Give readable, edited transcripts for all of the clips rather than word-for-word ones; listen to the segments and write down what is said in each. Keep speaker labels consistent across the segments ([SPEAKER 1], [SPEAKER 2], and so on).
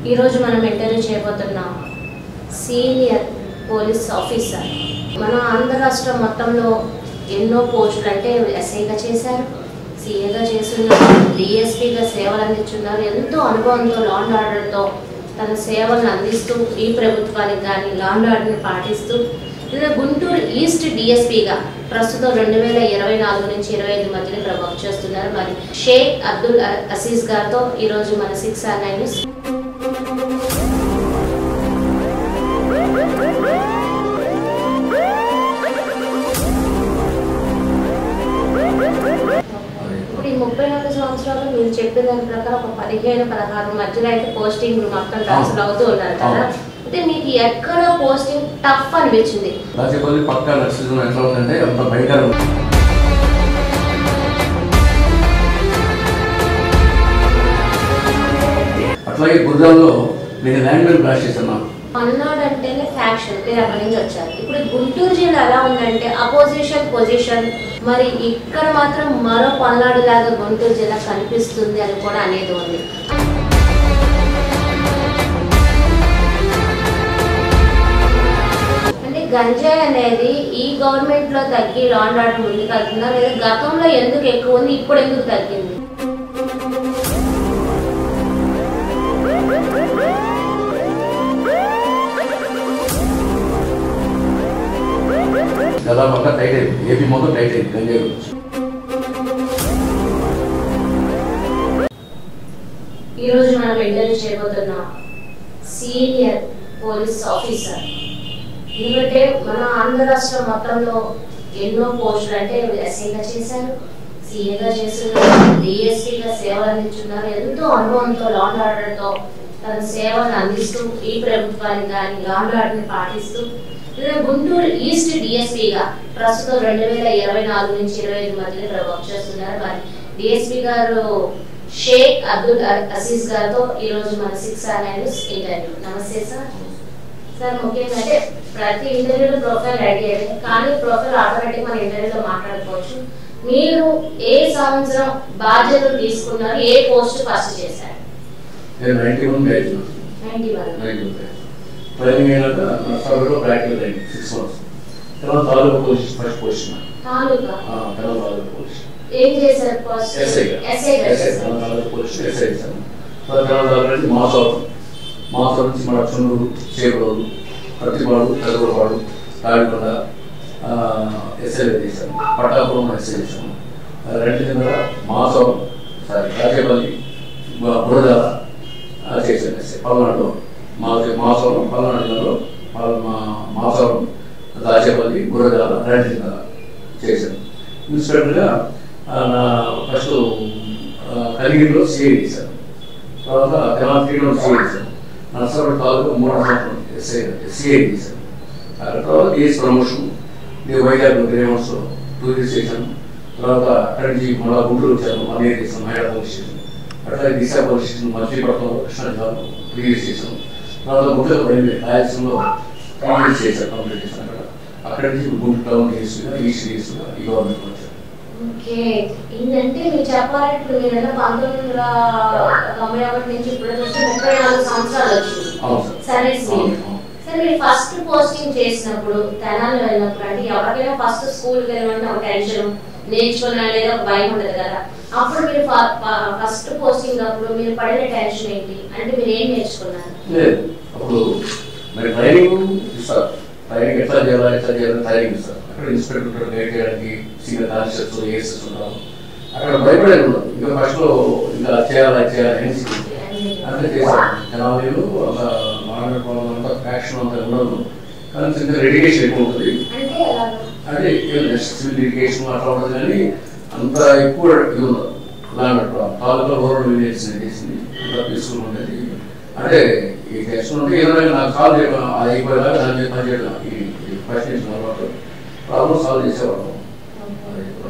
[SPEAKER 1] ఈ రోజు మనం ఇంటర్వ్యూ చేయబోతున్నాం సీనియర్ పోలీస్ ఆఫీసర్. మన ఆంధ్ర రాష్ట్రం మొత్తంలో ఎన్నో పోస్టులు అంటే ఎస్ఐగా చేశారు, సీఏగా చేస్తున్నారు, డిఎస్పీగా సేవలు అందించున్నారు. ఎంతో అనుభవంతో లా అండ్ ఆర్డర్తో తన సేవలను అందిస్తూ ఈ ప్రభుత్వానికి కానీ లా అండ్ ఆర్డర్ని పాటిస్తూ గుంటూరు ఈస్ట్ డిఎస్పీగా ప్రస్తుతం 2024 నుంచి 25 మధ్యలో వర్క్ చేస్తున్నారు. మరి షేక్ అబ్దుల్ అసీజ్ గారితో ఈరోజు మన 6R9 న్యూస్. ఇప్పుడు ఈ 34 సంవత్సరాలు మీరు చెప్పిన దాని ప్రకారం ఒక 15-16 మధ్యలో అయితే పోస్టింగ్ మొత్తం ట్రాన్స్ఫర్ అవుతూ ఉన్నారు కదా. అంటే మీకు ఎక్కడ పోస్టింగ్ టఫ్ అనిపించింది?
[SPEAKER 2] పక్కా నర్సింగ్ ఎట్లా ఉందంటే అంత భయంకరం. అట్లాగే గుర్రాల్లో నేను ల్యాండ్ మైన్ బ్లాస్ట్ చేశాను.
[SPEAKER 1] పల్నాడు అంటేనే ఫ్యాక్షన్, మీరు అక్కడి నుంచి వచ్చారు. ఇప్పుడు గుంటూరు జిల్లా ఎలా ఉందంటే అపోజిషన్ పొజిషన్, మరి ఇక్కడ మాత్రం మరో పల్నాడు లాగా గుంటూరు జిల్లా కనిపిస్తుంది అని కూడా అనేది ఉంది. అంటే గంజాయి అనేది ఈ గవర్నమెంట్ లో తగ్గి లా అండ్ ఆర్డర్ ముందుకు వెళ్తుందా, లేదా గతంలో ఎందుకు ఎక్కువ ఉంది ఇప్పుడు ఎందుకు తగ్గింది?
[SPEAKER 2] దాదాపు టైట్ అయింది, ఏపీ మొత్తం టైట్ అయింది గంజాయి గురించి.
[SPEAKER 1] ఈరోజు మనం ఇంటర్వ్యూ చేయబోతున్నాం సీనియర్ పోలీస్ ఆఫీసర్. ఎందుకంటే మన ఆంధ్ర రాష్ట్రం మొత్తంలో ఎన్నో పోస్టులు అంటే ఎస్ఐగా చేశారు, సీఏగా చేస్తున్నారు, డిఎస్పీగా సేవలు అందించున్నారు. ఎంతో అనుభవంతో లా అండ్ ఆర్డర్తో తన సేవలను అందిస్తూ ఈ ప్రభుత్వానికి కానీ లా అండ్ ఆర్డర్ని పాటిస్తూ గుంటూరు ఈస్ట్ డిఎస్పీగా ప్రస్తుతం 2024 నుంచి 25 మధ్యలో వర్క్ చేస్తున్నారు. మరి డిఎస్పీ గారు షేక్ అబ్దుల్ అసీజ్ గారితో ఈరోజు మన 6R9 న్యూస్ ఇంటర్వ్యూ. నమస్తే సార్. సార్ ముఖ్యంగా అంటే ప్రతి ఇంటర్వ్యూలో ప్రొఫైల్ రెడీ అయ్యింది, కానీ ప్రొఫైల్ ఆటోమేటిక్ మన ఇంటర్వ్యూలో మాట్లాడుకోవచ్చు. మీరు ఏ సంవత్సరం బాధ్యతలు తీసుకున్నారు, ఏ పోస్ట్ ఫస్ట్ చేశారు?
[SPEAKER 2] 91 ట్రైనింగ్ అయినాక నర్సాపేటలో ప్రాక్టికల్ అయింది 6 months. తర్వాత తాలూకా పొజిషన్ ఫస్ట్ పొజిషన్
[SPEAKER 1] తాలూకా
[SPEAKER 2] పొజిషన్
[SPEAKER 1] ఏం చేశారు? ఫస్ట్
[SPEAKER 2] ఎస్ఐగా తాలూకా పొజిషన్ ఎస్ఐ చేశాను. తర్వాత మాసవరం నుంచి మన చున్నూరు, చేపూరు, ప్రతిపాడు, పెదగూడపాడు, తాడికొండ ఎస్ఐగా చేశాను. పట్టాపురం ఎస్ఐ చేశాను. రెండు కింద మాసవరం రాజేపల్లి, బురదాల చేశాను ఎస్ఐ. పల్నాడులో మాసవరం, పల్నాడు జిల్లాలో మాసవరం, దాచేపల్లి, గురజాల, రెండు కింద చేశాను. ఇన్స్పెక్టర్గా ఫస్ట్ కలిగిరిలో సిఐ చేశాను. తర్వాత తెలంగాణ 3 సిఐ చేశాను. నర్సాపేట తాలూకా 3 సంవత్సరం సిఐ చేశాను. తర్వాత as promotion Vizag 3 months 2 years చేశాను. తర్వాత అక్కడి నుంచి మళ్ళీ గుంటూరు వచ్చాను, 1 year చేశాను హైదరాబాద్ పోలీస్ స్టేషన్. అట్లాగే దిశ పోలీస్ స్టేషన్ మచిలీపట్నంలో కృష్ణా జిల్లాలో 3 years చేశాను. తర్వాత గుంటూరు రైల్వే రాయలసీమలో 3 years చేశాను, కంప్లీట్ చేశాను. అక్కడి నుంచి గుంటూరు టౌన్ డిఎస్పీగా ఈస్ట్ డిఎస్పీగా ఈ గవర్నమెంట్ వచ్చాను.
[SPEAKER 1] ఓకే, ఏంటంటే మీరు చెప్పాలంటే ఇప్పుడు మీరు 1991 నుంచి ఇప్పుడు 34 సంవత్సరాలు వచ్చింది. సరే సార్, మీరు ఫస్ట్ పోస్టింగ్ చేసినప్పుడు తెనాలి వెళ్ళినప్పుడు అంటే ఎవరికైనా ఫస్ట్ స్కూల్కి వెళ్ళమంటే ఒక టెన్షన్, నేర్చుకున్నా లేదా ఒక భయం ఉండదు కదా. అప్పుడు మీరు ఫస్ట్ పోస్టింగ్ అప్పుడు మీరు పడిన టెన్షన్ ఏంటి? అంటే మీరు ఏం నేర్చుకున్నారు?
[SPEAKER 2] అప్పుడు మరి ట్రైనింగ్ ఇస్తారు, ట్రైనింగ్ ఎట్లా చేయాలని ట్రైనింగ్ ఇస్తారు. అక్కడ ఇన్స్పెక్టర్ గైడ్ చేయడానికి సీనియర్ ఆఫీసర్స్, ఏఎస్ఎస్ ఉంటారు. అక్కడ భయపడేది ఉండదు. ఇంకా ఫస్ట్లో ఇంకా చేయాలి అంటే చేశాను. తెనాలిలో ఒక మాట్లాడుకోవాలంతా ఫ్యాక్షన్ అంతా ఉండదు, కానీ ఇంకా రెడికేషన్ ఎక్కువ ఉంటుంది. అంటే సివిల్ ఎడ్యుకేషన్ అట్లా ఉంటుంది, కానీ అంత ఎక్కువ ఇది ఉండదు. తాలూకా రూరల్ విలేజ్ చేసింది, అంత పీస్ఫుల్ ఉండేది. అంటే ఈ టెన్షన్ ఉంటే ఏదైనా నాకు సాల్వ్ చేయడం అది అయిపోయేలాగా దాని మీద పనిచేయడం ఈ ఫస్ట్ నుంచి అలవాటు ప్రాబ్లం సాల్వ్ చేసేవాళ్ళం.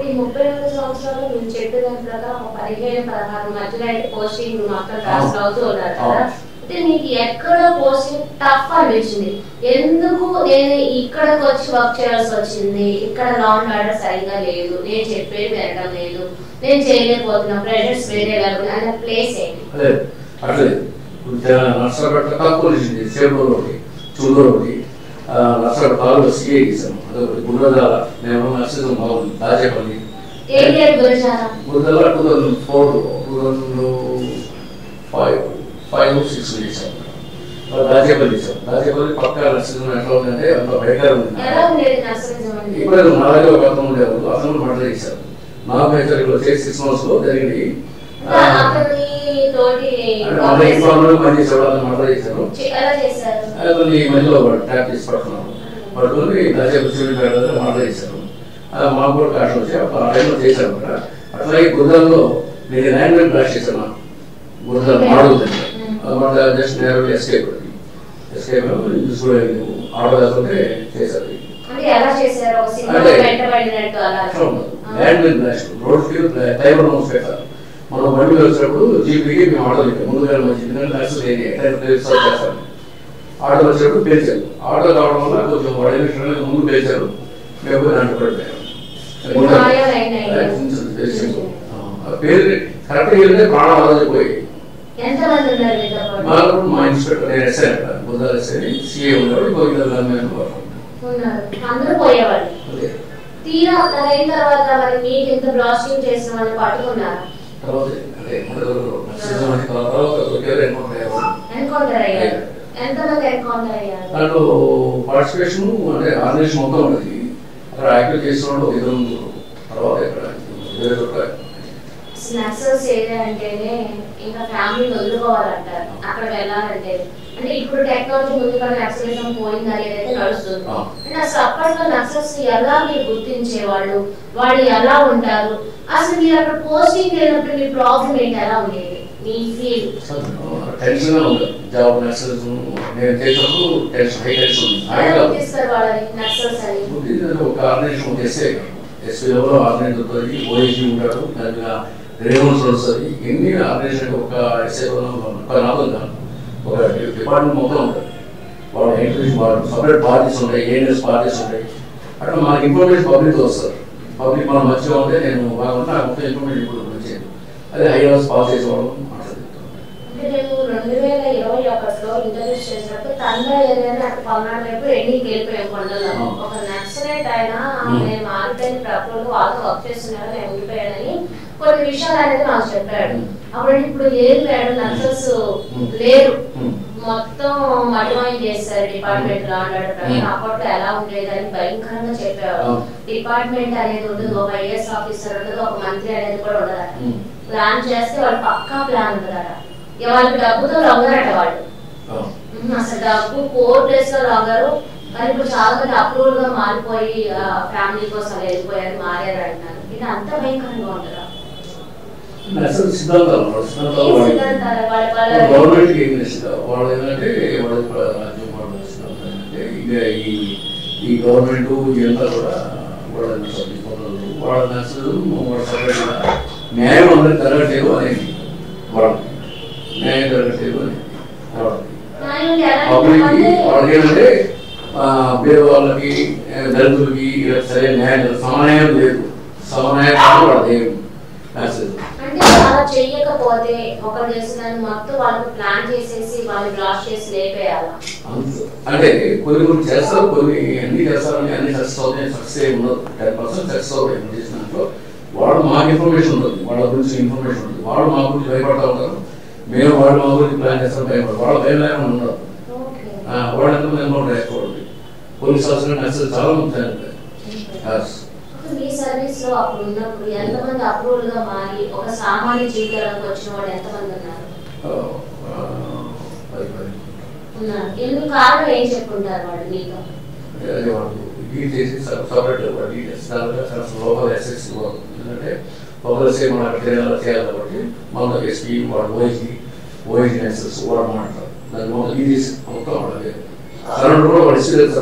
[SPEAKER 1] ఈ 34 సంవత్సరాలు మీరు చెప్పిన ప్రకారం 15-16 మధ్యలో అయితే పోస్టింగ్ మొత్తం ట్రాన్స్ఫర్ అవుతూ ఉన్నారు కదా. అంటే మీకు ఎక్కడ పోస్టింగ్ టఫ్ అనిపించింది? ఎందుకు నేను ఇక్కడికి వచ్చి వర్క్ చేయాల్సి వచ్చింది, ఇక్కడ లా అండ్ ఆర్డర్ సరిగా లేదు, నేను చెప్పేది వినడం లేదు, నేను చేయలేకపోతున్నా, ప్రెషర్స్ వేరే అనే ప్లేస్ ఏంటి?
[SPEAKER 2] అట్లేదు నర్సరాపేట తక్కువ సేపులో ఒకటి చూడూరు ఒకటి నర్సరాపేట కాలువ సిఐ చేశాను అదొకటి గుర్రదాల నేను నర్సింగ్ బాగుంది దాచేపల్లి గుర్రదాల 2004 2005-6 చేశాను దాచేపల్లి చేశాను దాచేపల్లి పక్క నర్సింగ్ ఎట్లా ఉందంటే అంత భయంకరంగా ఉంది ఇప్పుడు నాలుగు ఒక అర్థం ఉండేవాళ్ళు అతను మర్డర్ చేశారు నాకు హెచ్చరికలు వచ్చేసి 6 months లో జరిగింది పనిచేసేవాళ్ళు మర్డర్ చేశారు అతన్ని మధ్యలో ట్యాప్ చేసి పడుతున్నారు పడుకొని దాచేపల్లి మర్డర్ చేశారు మాకు కూడా కాటం వచ్చి ఆ టైంలో చేశారు అక్కడ అట్లాగే గుర్రాల్లో నేను ల్యాండ్ బ్లాస్ట్ చేశాను గుర్రాలు మాడుతుంది జస్ట్ నేరు ఎస్కేప్ ఆడదాకుంటే చేశారు ల్యాండ్ బ్లాస్ట్ రోడ్కి టైమర్ నోట్స్ పెట్టారు మనం బండి వచ్చినప్పుడు జీపీకి మేము ఆటో ముందుగా చేస్తాం ఆటో వచ్చినప్పుడు పేల్చారు ఆటో కావడం వల్ల కొంచెం వాడు ముందు పేల్చారు మేము దాంట్లో పడిపోయాం పేరు కరెక్ట్గా వెళ్తే ప్రాణాలు ఆలోచిపోయి మా ఇన్స్పెక్టర్ నేను ఎస్ఐ అక్కడ బుద్ధాలు ఎస్ఐ సిఏ ఉన్నాడు దాంట్లో పార్టిసిపేషన్ అంటే ఆర్గనైజేషన్ మొత్తం ఉన్నది అక్కడ యాక్టివ్ చేస్తున్నాడు ఇద్దరు తర్వాత ఇక్కడ
[SPEAKER 1] నక్సల్స్ ఏరియా అంటేనే ఇంకా ఫ్యామిలీని వదులుకోవాలంటారు అక్కడ వెళ్ళాలంటే అంటే ఇప్పుడు టెక్నాలజీ ముందుగా నక్సలిజం పోయిందా లేదైతే నడుస్తుంది అంటే అసలు అప్పట్లో నక్సల్స్ ఎలా మీరు గుర్తించేవాళ్ళు వాళ్ళు ఎలా ఉంటారు అసలు మీరు అక్కడ పోస్టింగ్ వెళ్ళినప్పుడు మీ ప్రాబ్లం ఏంటి ఎలా ఉండేది మీ ఫీల్
[SPEAKER 2] టెన్షన్ గా ఉంటుంది జాబ్ నక్సలిజం నేను చేసినప్పుడు టెన్షన్ హై టెన్షన్
[SPEAKER 1] ఉంది వాళ్ళని నక్సల్స్ అని
[SPEAKER 2] ఒక ఆర్గనైజేషన్ చేస్తే ఎస్పీలో ఆర్గనైజర్ ఉంటుంది ఓఎస్జీ ఉంటాడు దానిగా రేవన్స్ వస్తుంది ఎన్ని ఆర్గనైజేషన్ ఒక ఎస్ఐ నాతో ఒక డిపార్ట్మెంట్ మొత్తం ఉంటుంది వాళ్ళ ఇంటర్వ్యూస్ వాళ్ళు సపరేట్ పార్టీస్ ఉంటాయి ఏఎన్ఎస్ పార్టీస్ ఉంటాయి అట్లా మనకి ఇన్ఫర్మేషన్ పబ్లిక్తో వస్తారు పబ్లిక్ మనం మంచిగా ఉంటే నేను బాగుంటే ఆ మొత్తం ఇన్ఫర్మేషన్ ఇప్పుడు వచ్చేది అదే హైదరాబాద్ పాస్ చేసేవాళ్ళం
[SPEAKER 1] అంటే నేను 2021లో ఇంటర్వ్యూస్ చేసినప్పుడు తండ్రి ఏరియాని అక్కడ పల్నాడు వైపు ఎన్నికి వెళ్ళిపోయాం కొండల్లో ఒక నక్సలైట్ ఆయన నేను మారిపోయిన ప్రకృతి వాళ్ళతో వర్క్ చేస్తున్నాను నేను ఉండిపోయానని కొన్ని విషయాలు అనేది నాకు చెప్పాడు అప్పుడు ఇప్పుడు లేదు మేడం నక్సల్స్ లేరు మొత్తం మడిమాయం చేస్తారు డిపార్ట్మెంట్ లో అన్నాడు అప్పట్లో ఎలా ఉండేది అని భయంకరంగా చెప్పేవాడు డిపార్ట్మెంట్ అనేది ఉండదు ఒక ఐఏఎస్ ఆఫీసర్ ఉండదు ఒక మంత్రి అనేది కూడా ఉండదు ప్లాన్ చేస్తే వాళ్ళు పక్కా ప్లాన్ ఉండదట వాళ్ళకి డబ్బుతో లొంగరట వాళ్ళు అసలు డబ్బు 4 days లో లొంగరు కానీ ఇప్పుడు చాలా మంది అప్రూవల్ గా మారిపోయి ఫ్యామిలీ కోసం వెళ్ళిపోయారు మారారు అంటున్నారు ఇది అంత భయంకరంగా ఉంటుందా
[SPEAKER 2] గవర్నమెంట్ వాళ్ళు ఏంటంటే ఇక ఈ గవర్నమెంట్ ఇదంతా కూడా వాళ్ళ నర్సులు సపరేట్గా న్యాయం అందరికి జరగట్లేదు అనేది వాళ్ళకి న్యాయం జరగట్లేదు అనేది వాళ్ళకి ఏంటంటే వేరే వాళ్ళకి దళితులకి సరైన న్యాయం సమన్వయం లేదు సమన్వయం వాళ్ళది
[SPEAKER 1] అంటే అలా చెయ్యకపోతే ఒకరు చేసిన మొత్తం వాళ్ళకి ప్లాన్ చేసేసి వాళ్ళు బ్లాస్ట్ చేసి లేపేయాలా
[SPEAKER 2] అంటే కొన్ని చేస్తారు కొన్ని అన్ని చేస్తారని అన్ని సక్సెస్ అవుతాయి సక్సెస్ ఉండదు 10% సక్సెస్ అవుతాయి చేసినప్పుడు వాళ్ళు మాకు ఇన్ఫర్మేషన్ ఉంటుంది వాళ్ళ గురించి ఇన్ఫర్మేషన్ ఉంటుంది వాళ్ళు మా గురించి భయపడతా ఉంటారు మేము వాళ్ళు మా గురించి ప్లాన్ చేస్తాం భయపడతారు వాళ్ళ భయం లేకుండా ఉండదు వాళ్ళంతా మేము వేసుకోండి పోలీస్ ఆఫీసర్ నర్సులు చాలా మంది
[SPEAKER 1] మీ సర్వీస్ లో అప్పుడు ఉన్నప్పుడు ఎంతమంది అప్రూవల్ గా మారి ఒక సామాన్య జీవితాలకు వచ్చిన వాళ్ళు ఎంతమంది ఉన్నారు ఎందుకు కారణం ఏం చెప్పుకుంటారు వాళ్ళు మీతో
[SPEAKER 2] లోకల్ ఎస్ఎస్ ఎందుకంటే లోకల్ సేమ్ చేయాలి కాబట్టి మన ఎస్పీ వాడు ఓఎస్జీ ఎస్ఎస్ కూడా మాట్లాడతారు దాని మొత్తం ఇది మొత్తం వాళ్ళకి సరౌండ్ కూడా వాళ్ళు ఇన్సూరెన్స్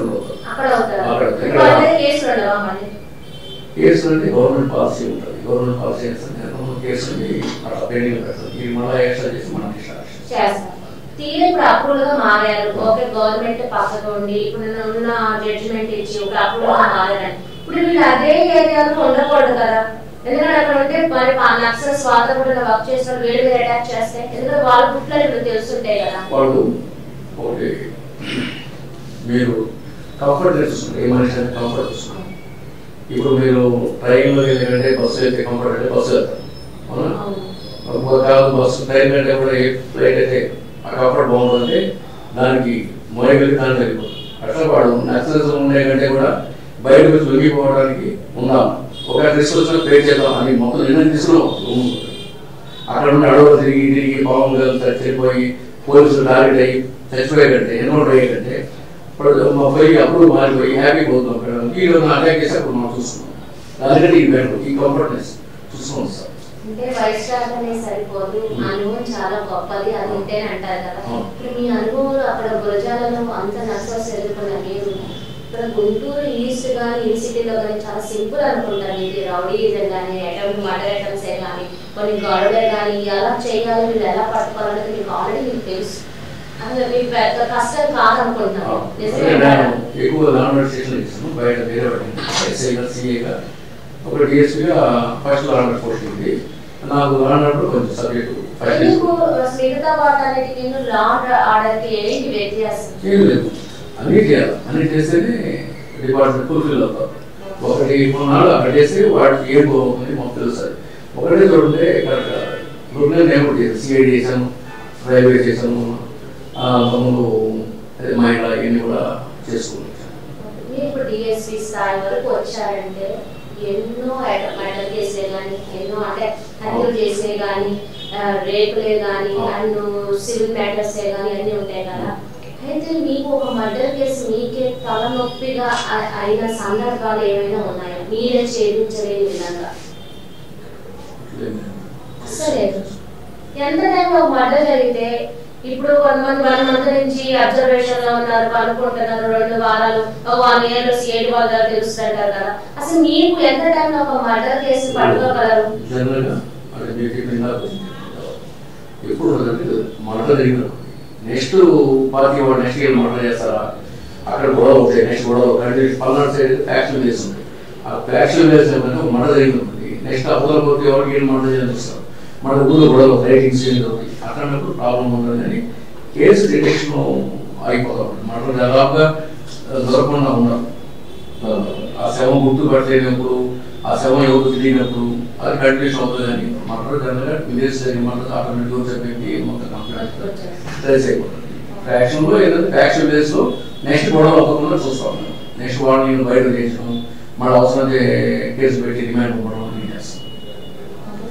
[SPEAKER 2] కేసులు అంటే గవర్నమెంట్ పాలసీ ఉంటుంది గవర్నమెంట్ పాలసీ కేసుని అట్లా పెండింగ్ పెడతారు ఇది మళ్ళీ యాక్షన్ చేసి మనం
[SPEAKER 1] తీరు ఇప్పుడు అప్రూవల్ గా మారారు ఓకే గవర్నమెంట్ పక్కకు ఉండి ఇప్పుడు ఉన్న జడ్జిమెంట్ ఇచ్చి ఒక అప్రూవల్ గా మారారని ఇప్పుడు వీళ్ళు అదే ఏరియాలో ఉండకూడదు కదా ఎందుకంటే అక్కడ ఉంటే మరి నక్సల్స్ వాళ్ళతో కూడా వర్క్ చేసిన వేడి మీద అటాక్ చేస్తే ఎందుకంటే వాళ్ళ గుట్లని ఇప్పుడు తెలుసుంటాయి కదా.
[SPEAKER 2] వాళ్ళు ఒకటి మీరు కంఫర్ట్ తెలుసుకుంటారు, ఏ మనిషి అంటే కంఫర్ట్ చూసుకుంటారు. ఇప్పుడు మీరు ట్రైన్లో వెళ్ళారంటే బస్సు వెళ్తే కంఫర్ట్ అంటే బస్సు వెళ్తారు, అవునా? బస్సు ట్రైన్ కంటే కూడా ఏ ఫ్లైట్ అయితే ఆ కంఫర్ట్ బాగుంటుందంటే దానికి మొదలు దానికి వెళ్ళిపోతుంది. అట్లా వాడు నక్సలిజం ఉండే కంటే కూడా బయటకు వచ్చి లొంగిపోవడానికి ఉందాం, ఒక రిస్క్ వచ్చిన పే చేద్దాం అని మొత్తం నిర్ణయం తీసుకున్నాం. అక్కడ ఉండి అడవులు తిరిగి తిరిగి పాము చనిపోయి పోలీసులు టార్గెట్ అయ్యి చచ్చిపోయే కంటే ఎన్కౌంటర్ అయ్యే కంటే పోయి అప్పుడు మారిపోయి హ్యాపీ పోతున్నాం. అక్కడ ఈ రోజు అటాక్ చేసి అప్పుడు మనం చూస్తున్నాం. దానికంటే ఈ బెటర్ ఈ కంఫర్ట్నెస్ చూసుకోండి సార్.
[SPEAKER 1] అంటే వైశాఖనే సరిపోదు, అనుభవం చాలా గొప్పది అది ఉంటేనే అంటారు కదా. ఇప్పుడు మీ అనుభవంలో అక్కడ గురజాలలో అంత నక్సల్స్ ఎదుర్కొన్న మీరు ఇక్కడ గుంటూరు ఈస్ట్ కానీ ఈ సిటీలో కానీ చాలా సింపుల్ అనుకుంటారు. ఇది రౌడీజం కానీ అటెంప్ట్ మర్డర్ అటెంప్ట్సే కానీ కొన్ని గొడవలే కానీ ఎలా చేయాలి మీరు ఎలా పట్టుకోవాలనేది మీకు ఆల్రెడీ మీకు తెలుసు. అది మీకు పెద్ద కష్టం కాదనుకుంటున్నాను.
[SPEAKER 2] ఎక్కువ లాండ్ స్టేషన్ ఇస్తాను బయట వేరే ఎస్ఐగా సిఐగా ఒక డిఎస్పీగా ఫస్ట్ లాండ్ పోస్ట్ ఉంది నాకు. లాండ్ కొంచెం సబ్జెక్టు
[SPEAKER 1] మిగతా వాటన్నిటికీ లాండ్ ఆర్డర్కి ఏంటి వ్యత్యాసం?
[SPEAKER 2] ఏం లేదు, అన్నీ చేయాలి. అన్నీ చేస్తేనే డిపార్ట్మెంట్ ఫుల్ఫిల్ అవుతారు. ఒకటి కొన్నాళ్ళు అక్కడ చేస్తే వాటికి ఏం బాగుంటుంది మాకు తెలుస్తుంది. ఒకటే చూడంటే కరెక్ట్ గ్రూప్లో నేను కూడా చేశాను, సిఐడి చేశాను, రైల్వే చేశాను, తమ్ముడు మహిళ ఇవన్నీ కూడా చేసుకున్నాను.
[SPEAKER 1] మీరు ఇప్పుడు డిఎస్పీ స్థాయి వరకు వచ్చారంటే ఎన్నో మర్డర్ కేసులే కానీ ఎన్నో అంటే హత్యలు చేసే కానీ రేపులే కానీ అండ్ సివిల్ మ్యాటర్సే కానీ అన్నీ ఉంటాయి కదా. అయితే మీకు ఒక మర్డర్ కేసు మీకే తలనొప్పిగా అయిన సందర్భాలు ఏమైనా ఉన్నాయా మీరే ఛేదించలేని విధంగా? అసలు ఎంత టైంలో ఒక మర్డర్ జరిగితే ఇప్పుడు కొంతమంది 1 month నుంచి అబ్జర్వేషన్ లో ఉన్నారు, అనుకుంటున్నారు 2 వారాలు 1 year లో సిఐడి వాళ్ళ దగ్గర తెలుస్తుంటారు కదా. అసలు మీకు ఎంత టైంలో ఒక మర్డర్ కేసు పట్టుకోగలరు?
[SPEAKER 2] ఎప్పుడు మర్డర్ జరిగిన నెక్స్ట్ పార్టీ వాడు నెక్స్ట్ ఇయర్ మర్డర్ చేస్తారా, అక్కడ గొడవ అవుతాయి, నెక్స్ట్ గొడవ పల్నాడు సైడ్ ఫ్యాక్షన్ వేసి ఉంటాయి. ఆ ఫ్యాక్షన్ వేసిన మర్డర్ జరిగింది ఉంటుంది. నెక్స్ట్ అప్పుల పోతే ఎవరికి ఏం మర్డర్ చేస్తారు, మన ఊళ్ళో గొడవ రైటింగ్స్ ఏం అవుతాయి. అట్లాంటప్పుడు ప్రాబ్లం ఉంటుంది అని కేసు డిటెక్షన్ అయిపోతాం. మర్డర్ దాదాపుగా దొరకకుండా ఉన్నారు. ఆ శవం గుర్తుపట్టలేనప్పుడు, ఆ శవం ఎవరు తెలియనప్పుడు అది కంటిన్యూషన్ అవుతుంది. కానీ మర్డర్ జనరల్గా విదేశీ జరిగిన మర్డర్ ఆటోమేటిక్గా చెప్పి మొత్తం కంప్లీట్ ట్రేస్ అయిపోతుంది. ఫ్యాక్షన్లో ఏదైతే ఫ్యాక్షన్ బేస్లో నెక్స్ట్ గొడవ అవ్వకుండా చూస్తాం. నెక్స్ట్ వాళ్ళని బయట చేసడం, మళ్ళీ అవసరమైతే కేసు పెట్టి రిమాండ్ ఇవ్వడం అని చేస్తాం.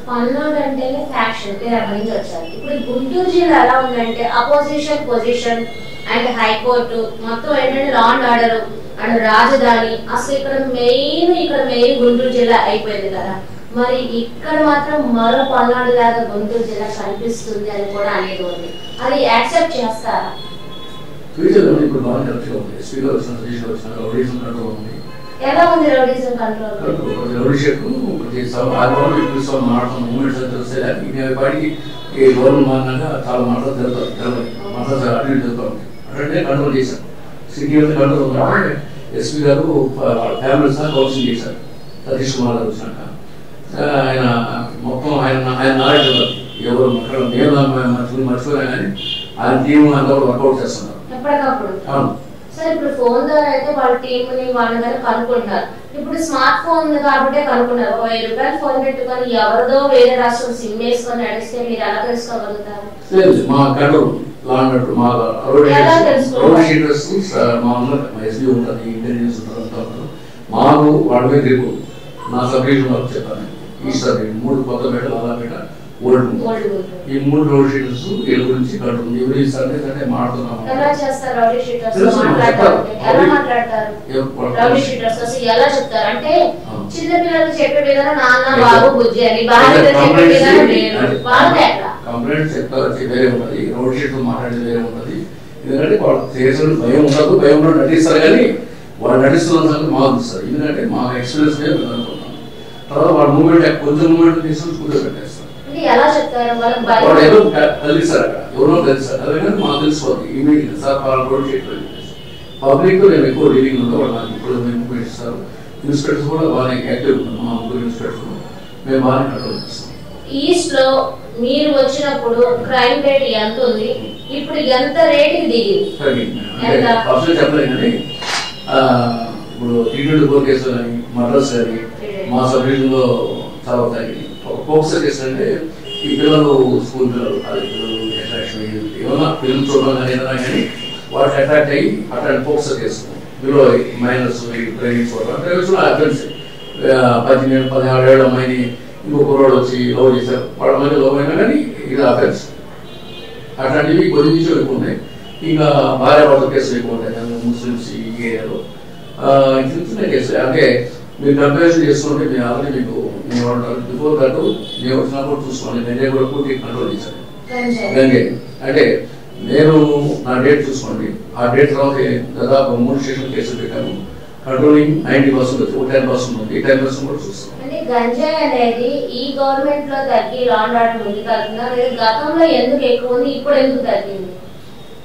[SPEAKER 1] పల్నాడు అంటేనే ఫ్యాక్షన్ పేరు అక్కడి నుంచి వచ్చారు. ఇప్పుడు గుంటూరు జిల్లా ఎలా ఉందంటే అపోజిషన్ పొజిషన్ అండ్ హైకోర్టు మొత్తం ఏంటంటే లా అండ్ ఆర్డర్ అండ్ రాజధాని. అసలు ఇక్కడ మెయిన్ గుంటూరు జిల్లా అయిపోయింది కదా. మరి ఇక్కడ మాత్రం మరో పల్నాడు లాగా గుంటూరు జిల్లా కనిపిస్తుంది అని కూడా అనేది ఉంది. అది యాక్సెప్ట్ చేస్తారా? ఎలా ఉంది రౌడీజం కంట్రోల్?
[SPEAKER 2] వాడికి గవర్నమెంట్ మారినాక చాలా మాటలు జరుగుతాయి, మాటలు అటు జరుగుతాం అంటే కంట్రోల్ చేశాం. సిటీ కంట్రోల్ ఉందంటే ఎస్పీ గారు ఫ్యామిలీస్ కౌన్సిలింగ్ చేశారు. సతీష్ కుమార్ గారు వచ్చినాక ఆయన మొత్తం ఆయన నాలెడ్జ్ ఉన్నది. ఎవరు నేను మర్చిపోయినా కానీ ఆయన టీం అంతా కూడా వర్కౌట్ చేస్తున్నారు
[SPEAKER 1] ఎప్పటికప్పుడు. సార్ ఇప్పుడు ఫోన్ ద్వారా అయితే వాళ్ళ టీంని వాళ్ళని కనుక్కుంటున్నారు. ఇప్పుడు స్మార్ట్ ఫోన్ కాబట్టి కనుక్కున్నారు. 1000 రూపాయలు ఫోన్ పెట్టుకొని ఎవరిదో వేరే రాష్ట్రం సిమ్ వేసుకొని నడిస్తే మీరు ఎలా తెలుసుకోగలుగుతారు?
[SPEAKER 2] మా కంట్రోల్ మా ఎస్బీ ఉంటుంది, ఇంటెలిజెన్స్ ఉంటుంది. మాకు వాళ్ళ మీద తిరుగు నా సబ్జెక్ట్ వరకు చెప్పాను. ఈ సబ్జెక్ట్ 3 కొత్తపేట, లాలాపేట, ఓల్డ్. ఈ 3 రోడ్ షీటర్స్ వీళ్ళ గురించి కంట్రోల్ ఎవరి సర్వీస్ అంటే మాట్లాడుతున్నాము.
[SPEAKER 1] చిన్నపిల్లలు చెప్పే విధానం నాన్న బాబు బుజ్జి అని, చెప్పే విధానం
[SPEAKER 2] కంప్లైంట్ చెప్తారు వేరే ఉంటుంది, రోడ్ షీట్ మాట్లాడేది వేరే ఉంటుంది. ఎందుకంటే వాళ్ళు చేసిన భయం ఉండదు, భయం ఉండదు నటిస్తారు. కానీ వాళ్ళు నటిస్తున్న సంగతి మాకు తెలుస్తారు. ఎందుకంటే మా ఎక్స్పీరియన్స్ మేము అనుకుంటాం. తర్వాత వాళ్ళ మూమెంట్ కొంచెం మూమెంట్ తీసుకుని కూర్చోబెట్టేస్తారు. వాళ్ళు ఎవరో కలిస్తారు, అక్కడ ఎవరో కలిస్తారు. అదే మాకు తెలుసుకోవాలి ఇమీడియట్ సార్ వాళ్ళ రోడ్ షీట్ పబ్లిక్ నేను ఎక్కువ డీలింగ్ ఉందో వాళ్ళు నాకు ఇప్పుడు మూమెంట్ ఇస్తారు. ఇన్స్పెక్టర్స్ కూడా బాగా యాక్టివ్ ఉన్నాం. మా ముగ్గురు ఇన్స్పెక్టర్స్ మేము బాగానే కంట్రోల్ చేస్తాం.
[SPEAKER 1] ఈస్ట్ లో మీరు వచ్చినప్పుడు క్రైమ్ రేట్ ఎంత ఉంది, ఇప్పుడు ఎంత రేటుకి దిగింది?
[SPEAKER 2] చెప్పలేదు కానీ ఇప్పుడు 324 కేసులు కానీ మర్డర్స్ కానీ మా సబ్ డివిజన్లో చాలా తగ్గింది. ఒక పోక్సో కేసు అంటే ఈ పిల్లలు స్కూల్ పిల్లలు అది పిల్లలు అట్రాక్షన్ ఏమన్నా పిల్లలు చూడడం కానీ ఏదైనా కానీ వాటి అట్రాక్ట్ అయ్యి అట్లాంటి POCSO case below minors training చూడడం అఫెన్స్ 17-16 ఏళ్ళ అమ్మాయిని ఇంకో కుర్రాడు వచ్చి లవ్ చేశారు, వాళ్ళ మధ్య లవ్ అయినా కానీ ఇది అఫెన్స్. అట్లాంటివి కొన్ని విషయాలు ఎక్కువ ఉన్నాయి. ఇంకా భార్యాభర్త కేసులు ఎక్కువ ఉంటాయి ముస్లిమ్స్ ఈ ఏరియాలో. చిన్న కేసు అంటే మీరు కంపారిజన్ చేసుకుంటే మీరు ఆల్రెడీ మీకు మేము బిఫోర్ దట్ మేము వచ్చినప్పుడు చూసుకోండి. గంజాయి కూడా పూర్తి కంట్రోల్ చేశాను. గంజాయి అంటే నేను నా డేట్ చూసుకోండి, ఆ డేట్ తర్వాత దాదాపు 3 స్టేషన్ కేసులు పెట్టాను. కంట్రోలింగ్ 90% వచ్చి 10% ఉంది, 10% కూడా చూస్తాం.
[SPEAKER 1] అంటే గంజాయి అనేది ఈ గవర్నమెంట్ లో తగ్గి లాండ్ ఆర్డర్ ఉంది కాకుండా గతంలో ఎందుకు ఎక్కువ ఉంది, ఇప్పుడు ఎందుకు తగ్గింది?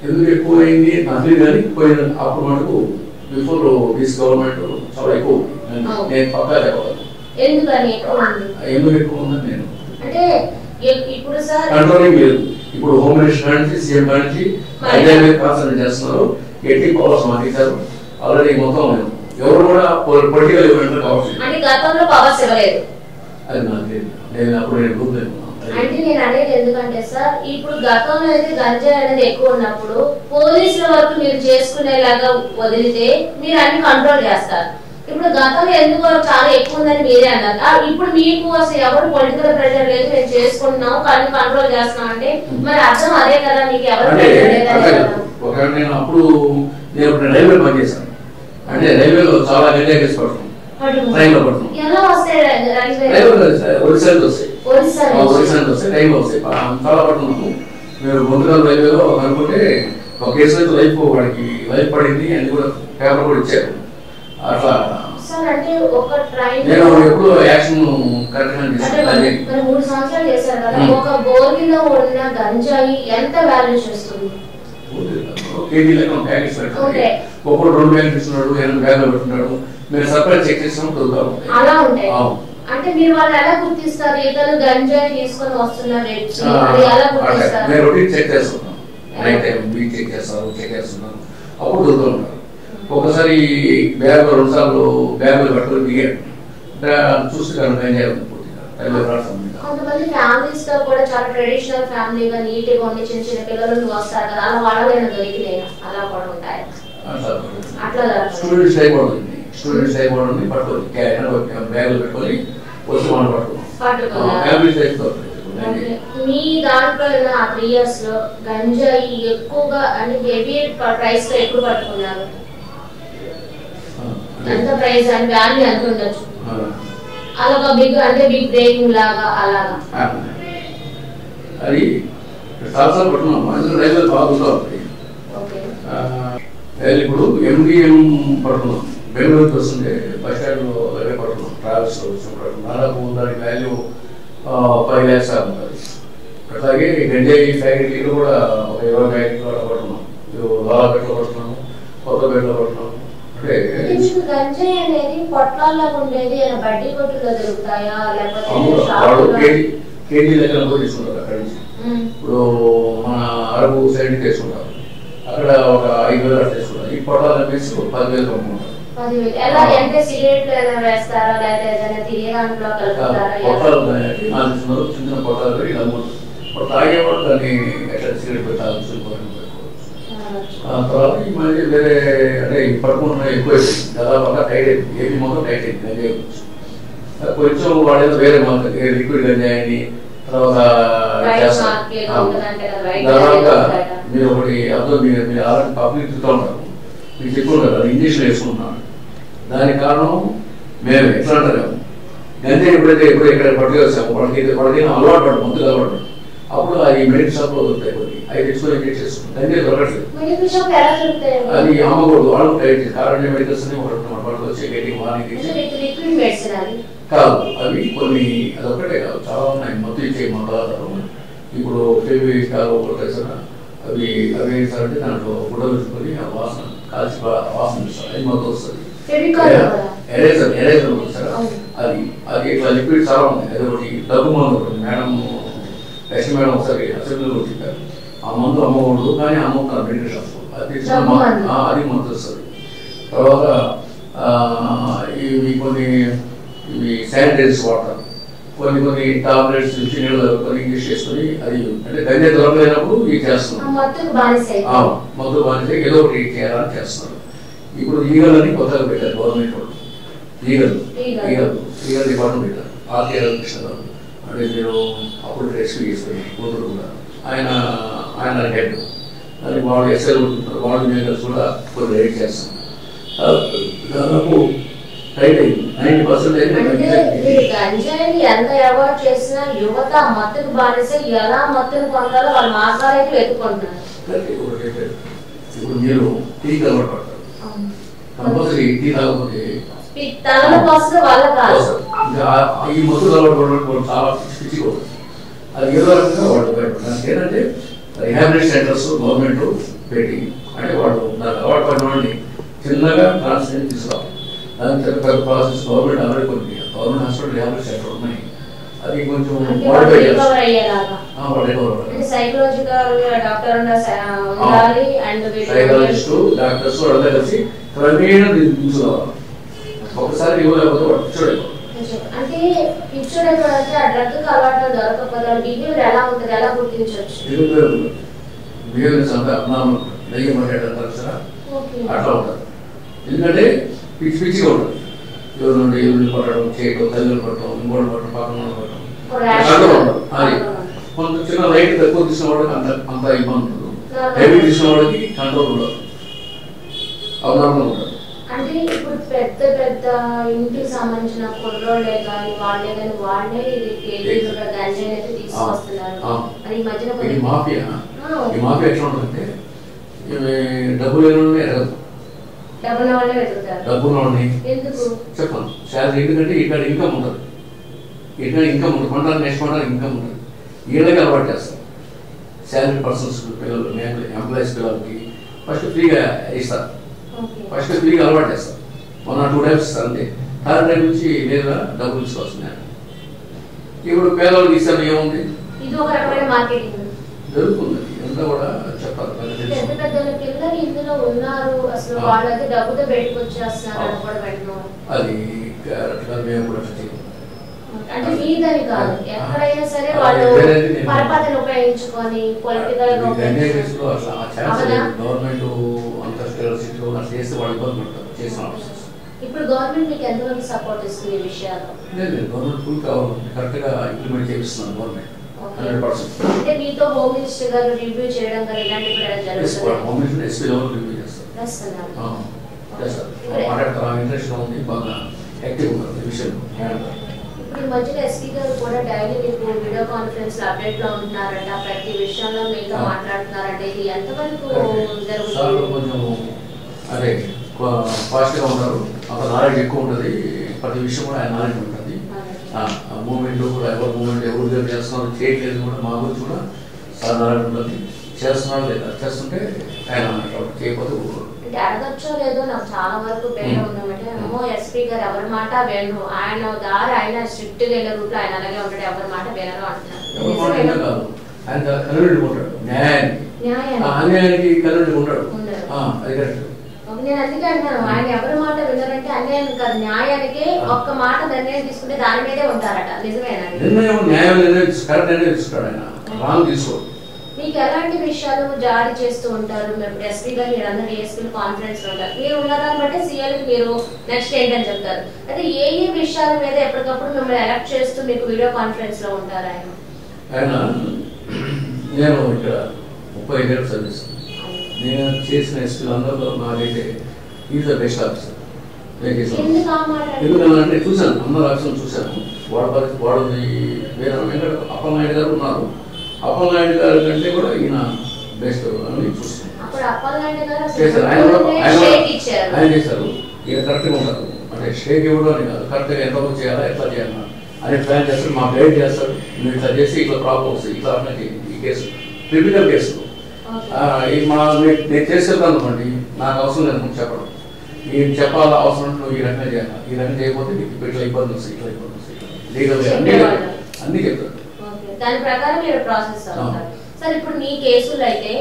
[SPEAKER 2] ఎందుకు ఎక్కువ అయింది నాకు కానీ పోయిన అప్పుడు మనకు బిఫోర్ దిస్ గవర్నమెంట్ చాలా ఎక్కువ ఉంది. నేను పక్కా చెప్పగలను
[SPEAKER 1] ఎందుకని ఎక్కువ ఉంది.
[SPEAKER 2] ఎందుకు ఎక్కువ ఉందని నేను
[SPEAKER 1] అంటే ఇప్పుడు సార్
[SPEAKER 2] కంట్రోలింగ్ లేదు. ఇప్పుడు హోమ్ మినిస్టర్ నుంచి సీఎం నుంచి కాన్సన్ట్రేట్ చేస్తున్నారు. ఎట్టి పవర్స్ మాట్లాడారు ఆల్రెడీ. మొత్తం ఎవరు కూడా పొలిటికల్ ఈవెంట్ కావచ్చు.
[SPEAKER 1] అంటే గతంలో పవర్స్ ఇవ్వలేదు
[SPEAKER 2] అది నాకు తెలియదు. నేను అప్పుడు నేను
[SPEAKER 1] అంటే నేను అనేది ఎందుకంటే సార్ ఇప్పుడు గతంలో అయితే గంజాయి అనేది ఎక్కువ ఉన్నప్పుడు పోలీసుల వరకు మీరు చేసుకునేలాగా వదిలితే మీరు అన్ని కంట్రోల్ చేస్తారు. ఇప్పుడు గతంలో ఎందుకు చాలా ఎక్కువ ఉందని మీరే అన్నారు. ఇప్పుడు మీకు అసలు ఎవరు పొలిటికల్ ప్రెషర్ లేదు, మేము చేసుకుంటున్నాం కానీ కంట్రోల్ చేస్తున్నాం అంటే మరి అర్థం అదే కదా, మీకు ఎవరు
[SPEAKER 2] నేను అప్పుడు రైల్వే పనిచేశాను. అంటే రైల్వేలో చాలా గంజాయి కేసు పడుతుంది. ట్రైన్ లో పడుతుంది.
[SPEAKER 1] ఎలా వస్తాయి
[SPEAKER 2] ఒరిస్సా వస్తాయి, ట్రైన్ లో వస్తాయి. చాలా పడుతున్నాము. మీరు ముందుగా రైల్వేలో అనుకుంటే ఒక కేసు అయితే వాడికి లైఫ్ పడింది అని కూడా పేపర్ కూడా ఇచ్చారు. అట్లా నేను ఎప్పుడు యాక్షన్ కరెక్ట్
[SPEAKER 1] 3 సంవత్సరాలు చేశారు కదా, ఒక బోర్గిలో ఉన్న గంజాయి ఎంత వాల్యూ చేస్తుంది?
[SPEAKER 2] కేజీ లెక్క ప్యాకెట్స్ పెడతారు. ఒక్కొక్కడు 2 బ్యాగులు ఇస్తున్నాడు, 8 బ్యాగులు పెట్టున్నాడు. మేము సర్ప్రైజ్ చెక్ చేసినప్పుడు
[SPEAKER 1] అలా ఉంటాయి. అంటే మీరు వాళ్ళు ఎలా గుర్తిస్తారు ఇతను గంజాయి తీసుకొని వస్తున్నారు? ఎలా గుర్తిస్తారు?
[SPEAKER 2] మేము రొటీన్ చెక్ చేస్తున్నాం. నైట్ టైం వీక్ చెక్ చేస్తున్నాం. అప్పుడు దొరుకుతూ ఉంటారు. ఒకసారి బ్యాగ్ 2 సార్లు బ్యాగులు పట్టుకొని దిగాడు చూస్తే కానీ గంజాయి ఉంది పూర్తిగా.
[SPEAKER 1] కొంతమంది ఫ్యామిలీస్ తో కూడా చాలా ట్రెడిషనల్ ఫ్యామిలీగా నీట్ గా ఉండి చిన్న చిన్న పిల్లలు వస్తారు కదా, అలా వాళ్ళైనా దొరికినాయి అలా కూడా ఉంటాయి. అట్లా
[SPEAKER 2] స్టూడెంట్స్ అయిపోవడం పట్టుకొని బ్యాగులు పెట్టుకొని వచ్చి మనం పట్టుకున్నాం.
[SPEAKER 1] మీ దాంట్లో 3 years లో గంజాయి ఎక్కువగా అంటే హెవీ ప్రైస్ లో ఎక్కువ పట్టుకున్నారు. ఎంత ప్రైస్ అంటే వాల్యూ ఎంత ఉండొచ్చు? అలా బిగ్ అంటే బిగ్ బ్రేకింగ్ లాగా అలాగా
[SPEAKER 2] అది చాలా పట్టుకున్నాం. రైల్వే బాగుంటుంది. ఇప్పుడు MDM పడుతున్నాం. బెంగళూరుకి వస్తుంటే బస్ స్టాండ్ లో రైల్వే పడుతున్నాం. ట్రావెల్స్ లో వచ్చినప్పుడు దాదాపు దాని వాల్యూ 5 lakhs ఉంటుంది. అట్లాగే గంజాయి ఫ్యాక్టరీలు కూడా ఒక 20 ఫ్యాక్టరీలు అలా పడుతున్నాం. లాలాపేటలో పడుతున్నాము, కొత్తపేటలో పడుతున్నాము. అంటే
[SPEAKER 1] గంజాయి అనేది పొట్లాల్లో ఉండేది బడ్డీ కొట్టులో దొరుకుతాయా
[SPEAKER 2] లేకపోతే కేజీ లెక్కన కూడా తీసుకుంటారు అక్కడి నుంచి. ఇప్పుడు మన అరబు సైడ్ తీసుకుంటారు, అక్కడ ఒక 5,000 అట్లా తీసుకుంటారు. ఈ పొట్లాలు అమ్మేసి 10,000 కొనుక్కుంటారు. చిన్న పొట్టాలు ఇలా అమ్ముతారు. తాగేవాడు దాన్ని ఎట్లా సిగరెట్ పెట్టాలి తర్వాత ఈ మధ్య వేరే అంటే పడుకుంటున్నా ఎక్కువైపోయింది. దాదాపుగా టైట్ అయింది. ఏపీ మొత్తం టైట్ అయింది గంజాయి గురించి. కొంచెం వాడేదో వేరే మాత్రం లిక్విడ్ గంజాయిని తర్వాత దాదాపుగా మీరు ఒకటి అర్థం మీరు ఆల్రెడీ పబ్లిక్ తిరుగుతూ ఉంటారు. మీకు చెప్పుకుంటారు అది ఇంజక్షన్ వేసుకుంటున్నాను. దానికి కారణం మేము ఎట్లా అంటారు గంజాయి ఎప్పుడైతే ఇక్కడ పట్టుకొచ్చాము వాళ్ళకి అలవాటు పడ్డాం, ముందుగా అలవాటు. అప్పుడు అది మెడికల్ షాప్ లో దొరుకుతాయి. కొన్ని అవి తెచ్చుకొని ఇంజెక్ట్ చేసుకుంటాం. గంజాయి దొరకట్లేదు. అది అమ్మకూడదు. వాళ్ళు టైట్ కారణం మెడికల్స్ పట్టుకొచ్చి మార్నింగ్ కాదు. అవి కొన్ని అదొక్కటే కాదు, చాలా ఉన్నాయి. మొత్తం ఇచ్చే మా పదార్థాలు ఇప్పుడు అవి అవి ఏంటంటే దాంట్లో గుడ్డలు వేసుకొని ఆ వాసన కాల్చి వాసన ఇస్తారు. అది మొత్తం వస్తుంది. ఎరేజర్ ఎరేజర్ సార్ అది అది ఇట్లా లిక్విడ్ చాలా ఉంది. అది ఒకటి డబ్బు మందు ఒకటి మేడం లక్ష్మీ మేడం ఒకసారి అసెంబ్లీలో చెప్పారు, ఆ మందు అమ్మకూడదు కానీ అమ్ముతున్నారు మెడికల్ షాప్లో. అది అది మందు వస్తుంది. తర్వాత ఇవి కొన్ని ఇవి శానిటైజర్స్ వాడతారు, కొన్ని టాబ్లెట్స్ నీళ్ళు కొన్ని ఇంజెక్ట్ చేసుకుని అది అంటే గంజ దొరకలేనప్పుడు ఇది చేస్తున్నారు. మత్తు బానిసే ఏదో ఒకటి చేయాలని చేస్తున్నారు. ఇప్పుడు లీగల్ అని కొత్తగా పెట్టారు గవర్నమెంట్ వాళ్ళు, లీగల్ డిపార్ట్మెంట్ పెట్టారు. ఆర్టీఆర్ కృష్ణ గారు అంటే మీరు అప్పుడు రెస్క్యూ చేసుకుని కూతురు కూడా ఆయన హెడ్ అది వాళ్ళు ఎస్ఐలు ఉంటున్నారు, వాళ్ళు మేము కూడా కొన్ని రైడ్ చేస్తాం. దాదాపు రైట్ అయింది 90%
[SPEAKER 1] గంజాయిని ఎంత అవాయిడ్ చేసినా యువత మత్తుకు బానిసే ఎలా మత్తును పొందాలో వాళ్ళు మార్గాలైతే వెతుకుంటున్నారు.
[SPEAKER 2] ఇప్పుడు మీరు టీకి అలవాటు పడతారు, కంపల్సరీ టీ తాగకపోతే
[SPEAKER 1] తలలో పోస్తే వాళ్ళ కాదు.
[SPEAKER 2] ఈ మత్తుకు అలవాటు పడడం చాలా పిచ్చిగా ఉంటుంది. అది ఏదో రకంగా వాళ్ళు బయటపడడానికి ఏంటంటే రిహాబిలిటీ సెంటర్స్ గవర్నమెంట్ పెట్టి అంటే వాళ్ళు అలవాటు పడిన వాళ్ళని చిన్నగా ట్రాన్స్ఫర్ తీసుకురావాలి. దాని పెద్ద ప్రాసెస్ గవర్నమెంట్ ఆల్రెడీ కొన్ని గవర్నమెంట్ హాస్పిటల్ రిహాబిలిటీ సెంటర్ ఉన్నాయి, అది కొంచెం సైకాలజిస్టు డాక్టర్స్ వాళ్ళంతా కలిసి క్రమేణా తీసుకురావాలి. ఒకసారి ఇవ్వలేకపోతే వాడు పిచ్చోడు.
[SPEAKER 1] అంటే పిచ్చోడు ఎక్కడైతే ఆ డ్రగ్ అలవాటు దొరకకపోతే బిహేవియర్ ఎలా ఉంటుంది, ఎలా గుర్తించవచ్చు?
[SPEAKER 2] బిహేవియర్స్ అంతా అబ్నార్మల్ దయ్యం పట్టేటంటారు సార్, అట్లా ఉంటుంది. ఎందుకంటే పిచ్చి పిచ్చిగా ఉంటుంది. ఎవరి నుండి ఎవరిని పట్టడం, చేయడం, తల్లిని పట్టడం, ఇంకోటి పట్టడం, పక్కన పట్టడం అది కొంత చిన్న లైట్ తక్కువ తీసిన వాడికి అంత ఇబ్బంది ఉండదు, హెవీ తీసిన వాడికి కంట్రోల్ ఉండదు, అబ్నార్మల్ ఉండదు.
[SPEAKER 1] అంటే ఇప్పుడు పెద్ద పెద్ద ఇంటికి సంబంధించిన కుర్రోళ్ళే కానీ వాళ్ళే కానీ వాళ్ళే గంజాయిని అయితే తీసుకొస్తున్నారు. అది ఈ మధ్యన
[SPEAKER 2] ఈ మాఫియా ఎట్లా ఉంటుందంటే డబ్బు లేని ఎరగదు, డబ్బులు చెప్పాను శాలరీ. ఎందుకంటే ఇక్కడ ఇన్కమ్ ఉండదు, కొనడానికి నెక్స్ట్ కొనడానికి ఇన్కమ్ ఉండదు. వీళ్ళకి అలవాటు చేస్తారు. శాలరీ పర్సన్స్ పిల్లలు ఎంప్లాయీస్ పిల్లలకి ఫస్ట్ ఫ్రీగా ఇస్తారు, ఫస్ట్ ఫ్రీగా అలవాటు చేస్తారు. 1 or 2 times అంతే. థర్డ్ టైం నుంచి లేదా డబ్బులు తీసుకొస్తున్నాయి. ఇప్పుడు పేదవాళ్ళకి ఇస్తాను ఏముంది, జరుగుతుంది. ఎంత కూడా చెప్పాలి. అది కరెక్ట్గా మేము కూడా
[SPEAKER 1] అంటే మీదని కాదు, ఎక్కడైనా సరే వాళ్ళు పరపతిని ఉపయోగించుకొని పొలిటికల్
[SPEAKER 2] గవర్నమెంట్ అంత చేస్తే వాళ్ళు ఇబ్బంది పడతారు చేసిన.
[SPEAKER 1] ఇప్పుడు గవర్నమెంట్ మీకు ఎంతవరకు సపోర్ట్ ఇస్తుంది ఈ విషయాల్లో?
[SPEAKER 2] లేదు, గవర్నమెంట్ ఫుల్ కావాలి, కరెక్ట్గా ఇంప్లిమెంట్ చేపిస్తున్నాను గవర్నమెంట్ 100%.
[SPEAKER 1] అంటే మీతో హోమ్ మినిస్టర్ గారు రివ్యూ చేయడం కానీ ఇలాంటివి జరుగుతుంది.
[SPEAKER 2] Home minister SP level review చేస్తారు, మాట్లాడతారు. ఇంట్రెస్ట్గా ఉంది, బాగా యాక్టివ్ ఉన్నారు ఈ విషయంలో.
[SPEAKER 1] ఇప్పుడు ఈ మధ్యలో ఎస్పీ గారు కూడా డైలీ మీకు వీడియో కాన్ఫరెన్స్ అప్డేట్ లో ఉంటున్నారంట, ప్రతి విషయంలో మీతో మాట్లాడుతున్నారంట. ఇది ఎంతవరకు జరుగుతుంది?
[SPEAKER 2] కొంచెం అదే ఫాస్ట్గా ఉంటారు, అక్కడ నాలెడ్జ్ ఎక్కువ ఉంటుంది, ప్రతి విషయం కూడా ఆయన నాలెడ్జ్ ఉంటుంది. మూమెంట్ కూడా ఎవరు మూమెంట్ ఎవరు చేస్తున్నారు చేయట్లేదు కూడా మా గురించి కూడా సార్ నాలెడ్జ్ ఉంటుంది. చేస్తున్నారు లేదా చేస్తుంటే ఆయన చేయకపోతే
[SPEAKER 1] అడగచ్చో లేదో నాకు చాలా వరకు పేరు ఉందంటే ఏమో ఎస్పీ గారు ఎవరి మాట వేణు, ఆయన దారి ఆయన స్ట్రిక్ట్ గా వెళ్ళే రూట్ ఆయన అలాగే ఉంటాడు, ఎవరి మాట వేనరు అంటున్నారు. నేను అందుకే అంటాను, ఆయన ఎవరి మాట వినరంటే అన్యాయం కాదు, న్యాయానికి ఒక్క మాట నిర్ణయం తీసుకుంటే దాని మీదే ఉంటారట. నిజమేనా? మీకు ఎలాంటి విషయాలు జారీ చేస్తూ ఉంటారు? మేము ఎస్పీ గారు మీరందరూ డిఎస్పీ కాన్ఫరెన్స్ లో ఉంటారు, మీరు ఉన్నదాన్ని బట్టి సీఎల్కి మీరు నెక్స్ట్ ఏంటని చెప్తారు. అయితే ఏ విషయాల మీద ఎప్పటికప్పుడు మిమ్మల్ని ఎలక్ట్ చేస్తూ మీకు వీడియో కాన్ఫరెన్స్ లో ఉంటారు ఆయన?
[SPEAKER 2] నేను ఇక్కడ 35 ఏళ్ళు సర్వీస్, నేను చేసిన ఎస్పీలు అందరిలో నాకైతే ఈజ్ ద బెస్ట్ ఆఫీసర్. ఎందుకంటే చూశాను, అందరు ఆఫీసర్లు చూశాను. వాడు వేరే వెంకట అప్పలనాయుడు గారు ఉన్నారు, అప్పలనాయుడు గారి కంటే కూడా ఈయన బెస్ట్ అని చూస్తాను. ఆయన చేశారు, ఈయన కరెక్ట్గా ఉంటారు. అంటే షేక్ ఇవ్వడం అని కాదు, కరెక్ట్గా ఎంతవరకు చేయాలా ఎట్లా చేయాలా అని ప్లాన్ చేస్తారు, మాకు గైడ్ చేస్తారు. నువ్వు ఇట్లా చేసి ఇట్లా ప్రాబ్లమ్స్ ఇట్లా అన్నది ఈ కేసు క్రిమినల్ కేసులు నేను చేసేది అనుకోండి, నాకు అవసరం లేదు చెప్పడం. మీరు చెప్పాలా అవసరం నువ్వు ఈ రకంగా చేయాలి, ఈ రకంగా చేయకపోతే నీకు ఇట్లా ఇబ్బంది వస్తాయి, ఇట్లా ఇబ్బంది వస్తాయి, లీగల్ అన్ని చెప్తారు.
[SPEAKER 1] దాని ప్రకారం మీరు ప్రాసెస్ అవుతారు. సార్ ఇప్పుడు మీ కేసులు అయితే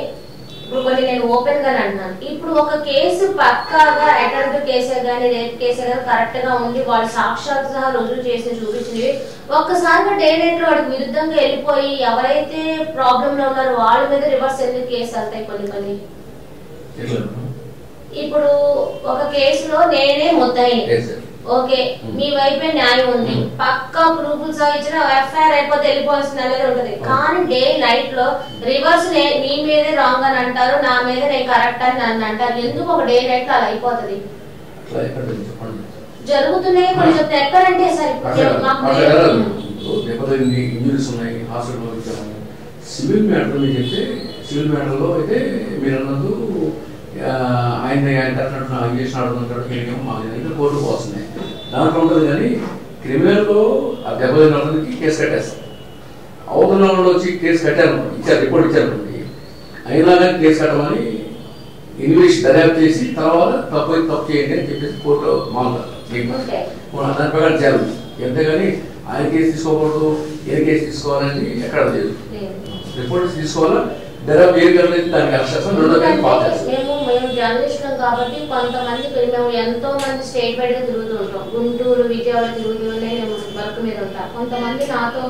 [SPEAKER 1] ఇప్పుడు కొన్ని నేను ఓపెన్ గా అంటున్నాను, ఇప్పుడు ఒక కేసు పక్కాగా అటెంప్ట్ కేసే కానీ రేప్ కేసే కానీ కరెక్ట్ గా ఉండి వాళ్ళు సాక్ష్యాలు సహా రుజువు చేసి చూపించినవి ఒక్కసారిగా డే నైట్ లో వాడికి విరుద్ధంగా వెళ్ళిపోయి ఎవరైతే ప్రాబ్లమ్ లో ఉన్నారో వాళ్ళ మీద రివర్స్ ఎందుకు కేసు వెళ్తాయి కొన్ని ఇప్పుడు ఒక కేసులో నేనే ముద్దాయిని, ఓకే మీ వైపే న్యాయం ఉంది, పక్కా ప్రూఫ్స్ ఇచ్చిన ఎఫ్ఐఆర్ అయిపోతే వెళ్ళిపోవాల్సిన అనేది ఉంటది. కానీ డే నైట్ లో రివర్స్ మీ మీదే రాంగ్ అని అంటారు, నా మీద నేను కరెక్ట్ అని నన్ను అంటారు. ఎందుకు ఒక డే నైట్ లో అలా అయిపోతుంది? జరుగుతున్నాయి కొన్ని చెప్తే ఎక్కడంటే సార్
[SPEAKER 2] ఇంజరీస్ ఉన్నాయి, హాస్పిటల్ ఇచ్చాము. సివిల్ మ్యాటర్ మీరు చెప్తే సివిల్ మ్యాటర్లో అయితే మీరు అన్నది ఆయన తరఫున ఇంజక్షన్ ఆడుతుంటాడు, కేకేమో మాకు దగ్గర కోర్టుకు వస్తున్నాయి దాంట్లో ఉంటుంది. కానీ క్రిమినల్లో ఆ దెబ్బతిన్నకి కేసు కట్టేస్తాం. అవతల వాళ్ళు వచ్చి కేసు కట్టారు, ఇచ్చారు, రిపోర్ట్ ఇచ్చారనుకోండి, అయినా కానీ కేసు కట్టమని ఇంగ్లీష్ దర్యాప్తు చేసి తర్వాత తప్పు చేయండి అని చెప్పేసి కోర్టు మామూలుగా దాని ప్రకారం చేయాలి. ఎంతేగాని ఆయన కేసు తీసుకోకూడదు, ఏ కేసు తీసుకోవాలని ఎక్కడ లేదు. రిపోర్ట్స్ తీసుకోవాలా, దర్యాప్తు ఏం కలలేదు దానికి అక్షరం
[SPEAKER 1] మేము జర్నలిస్టులం కాబట్టి కొంతమంది మేము ఎంతో మంది స్టేట్ వైడ్ గా తిరుగుతూ ఉంటాం, గుంటూరు విజయవాడ తిరుగుతూనే నేను వర్క్ మీద ఉంటాను. కొంతమంది నాతో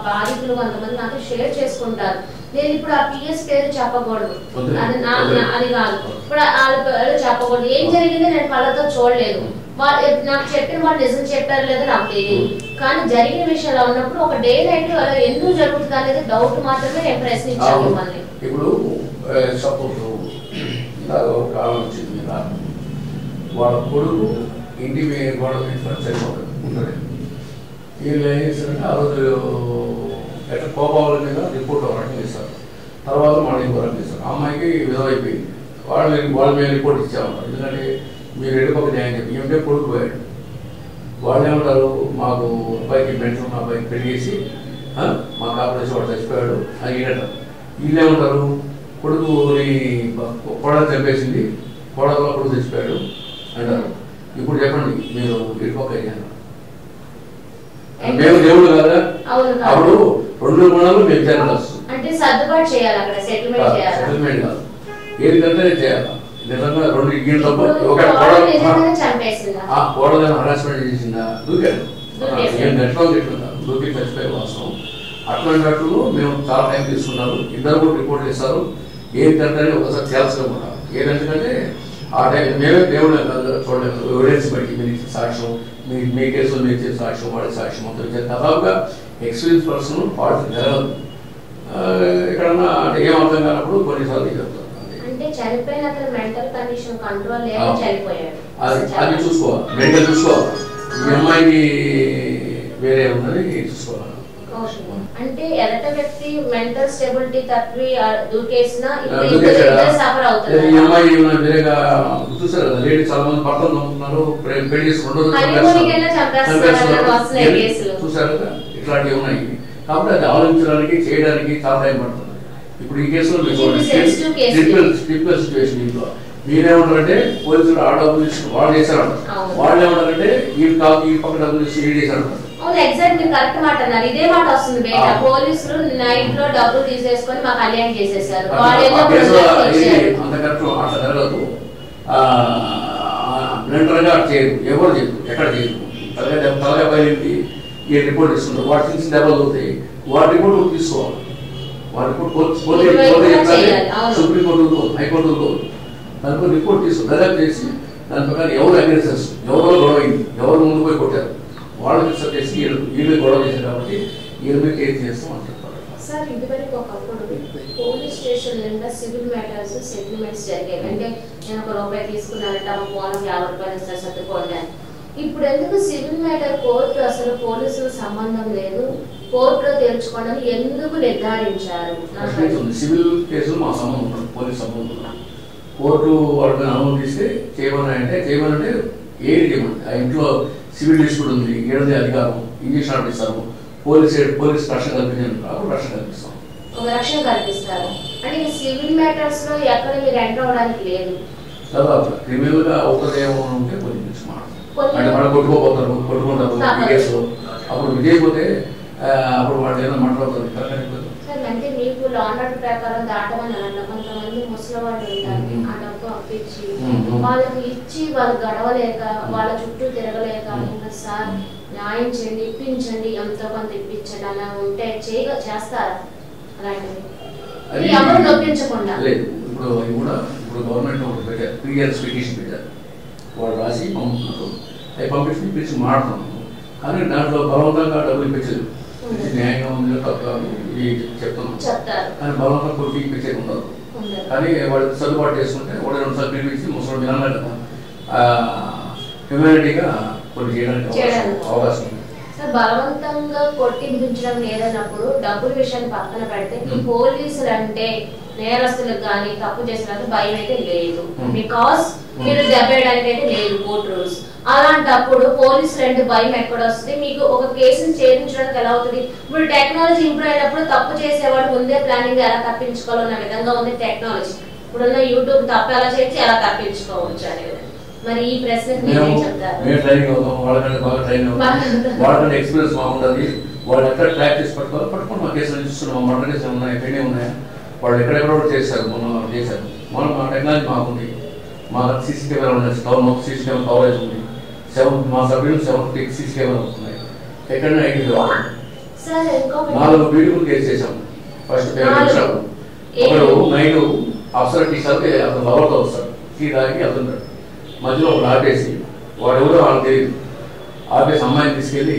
[SPEAKER 1] బాధితులు కొంతమంది నాతో షేర్ చేసుకుంటారు. నేను ఇప్పుడు ఆ పిఎస్ పేరు చెప్పకూడదు, అది కాదు, ఇప్పుడు వాళ్ళ పేరు చెప్పకూడదు. ఏం జరిగింది నేను కళ్ళతో చూడలేదు, నాకు చెప్పిన వాళ్ళు నిజం చెప్పారు లేదో నాకు తెలియదు. కానీ జరిగిన విషయాలు ఉన్నప్పుడు ఒక డే నైట్ అలా ఎందుకు జరుగుతుంది అనేది డౌట్ మాత్రమే నేను ప్రశ్నించాను మిమ్మల్ని.
[SPEAKER 2] ఇప్పుడు సపోజ్ కాలం వచ్చింది కదా, వాళ్ళ కొడుకు ఇంటి మీద గొడవ సరిపోతుంది ఉంటుంది. వీళ్ళు ఏం చేస్తారంటే ఆ రోజు ఎట్లా కోపాల మీద రిపోర్ట్ ఒకటి చేస్తారు, తర్వాత మళ్ళీ ఇంకో రకం చేస్తారు. అమ్మాయికి విధవ అయిపోయింది, వాళ్ళ మీద రిపోర్ట్ ఇచ్చామన్నారు. ఎందుకంటే మీరు ఎడుపక్క న్యాయం చెప్పి ఏమంటే కొడుకు పోయాడు, వాళ్ళు ఏమంటారు మాకు అబ్బాయికి మెంటల్ మా అబ్బాయికి పెళ్లి చేసి మాకు ఆపరేషన్ వాడు చచ్చిపోయాడు అని ఈడటం. వీళ్ళు ఏమంటారు కొడుకుని కోడలు చంపేసింది, కోడలో కొడుకు చచ్చిపోయాడు అంటారు. ఇప్పుడు చెప్పండి మీరు ఎడుపక్క అయ్యాను, మేము దేవుడు కదా, అప్పుడు 2 గుణాలు మేము చేయాల్సి సెటిల్మెంట్ కాదు, ఏదికంటే చేయాలి. నిజంగా 2 ఇగ్గిన తప్ప ఒక కోడలను హరాస్మెంట్ చేసిందా, దూకాడు, నేను నెట్లో తిట్టుకున్నా, దూకి చచ్చిపోయే వాస్తవం. అట్లాంటి మేము చాలా టైం తీసుకున్నాము, ఇద్దరు కూడా రిపోర్ట్ చేస్తారు. ఏంటంటే ఒకసారి చేయాల్సిన కూడా ఏంటంటే ఆ టైం మేమే దేవుడు చూడలేదు, ఎవిడెన్స్ బట్టి మీరు ఇచ్చిన సాక్ష్యం, మీ కేసులో మీరు ఇచ్చే సాక్ష్యం, వాడి సాక్ష్యం మొత్తం ఇచ్చారు. దాదాపుగా ఎక్స్పీరియన్స్ పర్సన్ ఫాల్ట్ జరగదు. ఎక్కడన్నా అంటే ఏం అర్థం కానప్పుడు కొన్నిసార్లు చెప్తారు. అది చూసుకోవాలి, మెంటల్ చూసుకోవాలి, ఈ అమ్మాయికి వేరే ఉందని చూసుకోవాలి.
[SPEAKER 1] అంటే ఎదట వ్యక్తి మెంటల్ స్టెబిలిటీ తప్పి దూకేసినా
[SPEAKER 2] ఈ అమ్మాయి వేరేగా చూసారు కదా, లేడీ చాలా మంది భర్తలు నమ్ముతున్నారు, పెళ్లి చూసారు కదా, ఇట్లాంటివి ఉన్నాయి. కాబట్టి అది ఆలోచించడానికి చేయడానికి చాలా టైం పడుతుంది. ఇప్పుడు ఈ కేసులో ట్రిపుల్ సిచ్యువేషన్, ఇంట్లో మీరేమంటారంటే పోలీసులు ఆ డబ్బులు తీసుకుని వాళ్ళు చేశారంటారు, వాళ్ళు ఏమంటారంటే ఈ పక్క డబ్బులు తీసుకుని ఈ చేశారంటారు.
[SPEAKER 1] ఎగ్జాక్ట్ మీరు కరెక్ట్ మాట అన్నారు, ఇదే మాట వస్తుంది బయట. పోలీసులు నైట్ లో డబ్బులు తీసేసుకొని మాకు కళ్యాణం చేసేసారు,
[SPEAKER 2] అంత కరెక్ట్ అట్లా జరగదు. బ్లండర్గా అటు చేయదు, ఎవరు చేయదు, ఎక్కడ చేయదు. తలగా బయలుంది ఈ రిపోర్ట్ ఇస్తున్నారు, వాటి నుంచి దెబ్బలు అవుతాయి, వాటి రిపోర్ట్ తీసుకోవాలి. వాటి రిపోర్ట్ సుప్రీంకోర్టు హైకోర్టు దానిపై రిపోర్ట్ తీసుకుని దర్యాప్తు చేసి దాని ప్రకారం ఎవరు అగ్రెసర్స్, ఎవరో గొడవ అయింది, ఎవరు ముందు పోయి కొట్టారు, వాళ్ళకి రిసర్చ్ చేసి వీళ్ళు గొడవ చేశారు కాబట్టి వీళ్ళ మీద కేసు చేస్తాం అని చెప్పారు.
[SPEAKER 1] సార్ ఇదివరకు ఒకప్పుడు పోలీస్ స్టేషన్ నిండా సివిల్ మ్యాటర్స్ సెటిల్మెంట్స్ జరిగాయి. అంటే నేను ₹1 తీసుకున్నానంటే ఆ పోలం ₹50 ఇస్తారు సర్దుకోండి. ఇప్పుడు ఎందుకు సివిల్ మ్యాటర్ కోర్టు అసలు పోలీసులు సంబంధం లేదు, కోర్టులో తేల్చుకోవడం ఎందుకు నిర్ధారించారు?
[SPEAKER 2] సివిల్ కేసులు మా సంబంధం ఉండదు, పోలీస్ సంబంధం ఉండదు. కోర్టు వాళ్ళని అనుమతిస్తే చేయమన్నాయంటే చేయమనంటే ఏది చేయమంటే ఆ ఇంట్లో సివిల్ డిస్ప్యూట్ ఉంది, ఏడాది అధికారం, ఇంజక్షన్ ఆర్డర్ ఇస్తారు, పోలీస్ రక్షణ కల్పించారు, అప్పుడు రక్షణ కల్పిస్తాం.
[SPEAKER 1] ఒక రక్షణ కల్పిస్తారు అంటే సివిల్ మ్యాటర్స్ లో ఎక్కడ మీరు ఎంటర్ అవడానికి లేదు.
[SPEAKER 2] తర్వాత క్రిమినల్గా అవుతుందేమో ఉంటే కొంచెం అంటే మనం కొట్టుకోపోతారు కొట్టుకుంటారు కేసులో అప్పుడు విజయపోతే అప్పుడు వాళ్ళు ఏదైనా మాట్లాడుతారు.
[SPEAKER 1] అంటే మీకు లా అండ్ ఆర్డర్ ప్రకారం దాటమని అన్న కొంతమంది ముసలి వాళ్ళు ఉంటారు ఆ డబ్బు అప్పించి వాళ్ళకి ఇచ్చి వాళ్ళు గడవలేక వాళ్ళ చుట్టూ తిరగలేక ఇంకా సార్ న్యాయం చేయండి ఇప్పించండి ఎంతో కొంత ఇప్పించండి అలా ఉంటే చేస్తారా అలాంటివి ఎవరు నొప్పించకుండా?
[SPEAKER 2] లేదు ఇప్పుడు అది కూడా ఇప్పుడు గవర్నమెంట్ ఒకటి పెట్టారు 3 years పిటిషన్ పెట్టారు వాళ్ళు రాసి పంపుతున్నారు అవి పంపించి పిలిచి మాట్లాడుతున్నాము కానీ దాంట్లో బలవంతంగా డబ్బులు ఇప్పించదు న్యాయంగా ఉంది తప్ప ఇది చెప్తున్నాం కానీ బలవంతం కొట్టి ఇప్పించేది ఉండదు కానీ వాళ్ళు సర్దుబాటు చేసుకుంటే ఒకటి 2 సార్లు పిలిపించి ముసలి విధానం కదా హ్యూమానిటీగా కొన్ని చేయడానికి అవకాశం ఉంది.
[SPEAKER 1] బలవంతంగా కొట్టించడం లేదన్నప్పుడు డబ్బుల విషయాన్ని పక్కన పెడితే పోలీసులు అంటే నేరస్తులకు కానీ తప్పు చేసినందుకు భయం అయితే లేదు బికాస్ మీరు దెబ్బేయడానికి అయితే లేదు కోర్టు రూల్స్. అలాంటప్పుడు పోలీసులు అంటే భయం ఎక్కడ వస్తుంది? మీకు ఒక కేసును ఛేదించడానికి ఎలా అవుతుంది? ఇప్పుడు టెక్నాలజీ ఇంప్రూవ్ అయినప్పుడు తప్పు చేసేవాడు ముందే ప్లానింగ్ ఎలా తప్పించుకోవాలన్న విధంగా ఉంది టెక్నాలజీ. ఇప్పుడున్న యూట్యూబ్ తప్పు ఎలా చేసి ఎలా తప్పించుకోవచ్చు అనేది. మరి ఈ ప్రశ్నకు మీరేం చెప్తారు?
[SPEAKER 2] మేము ట్రైనింగ్ అవుతాం వాళ్ళకంటే బాగా ట్రైనింగ్ అవుతాం వాళ్ళకంటే ఎక్స్పీరియన్స్ బాగుంటుంది వాళ్ళు ఎక్కడ ట్రాక్ చేసి పట్టుకుని మా కేసులు చూస్తున్నాం మర్డర్ కేసులు ఉన్నాయి పెండింగ్ ఉన్నాయి వాళ్ళు ఎక్కడెక్కడ చేశారు మనం మా టెక్నాలజీ మాకుంది మా సీసీ కెమెరా ఉన్నాయి టౌన్ సీసీ కెమెరా కవరేజ్ ఉంది మా సభ్యులు 7 సీసీ కెమెరా వస్తున్నాయి ఎక్కడైనా ఐటీ కావాలి 4 బ్యూటిఫుల్ కేసు చేసాము ఫస్ట్ ఒకడు నైట్ అఫ్సర్ టీ షాప్ అతను లవర్తో వస్తాడు టీ తాగి వెళ్తుంటాడు మధ్యలో ఒకడు ఆపేసి వాడు ఎవరో వాళ్ళకి తెలియదు ఆపేసి అమ్మాయిని తీసుకెళ్ళి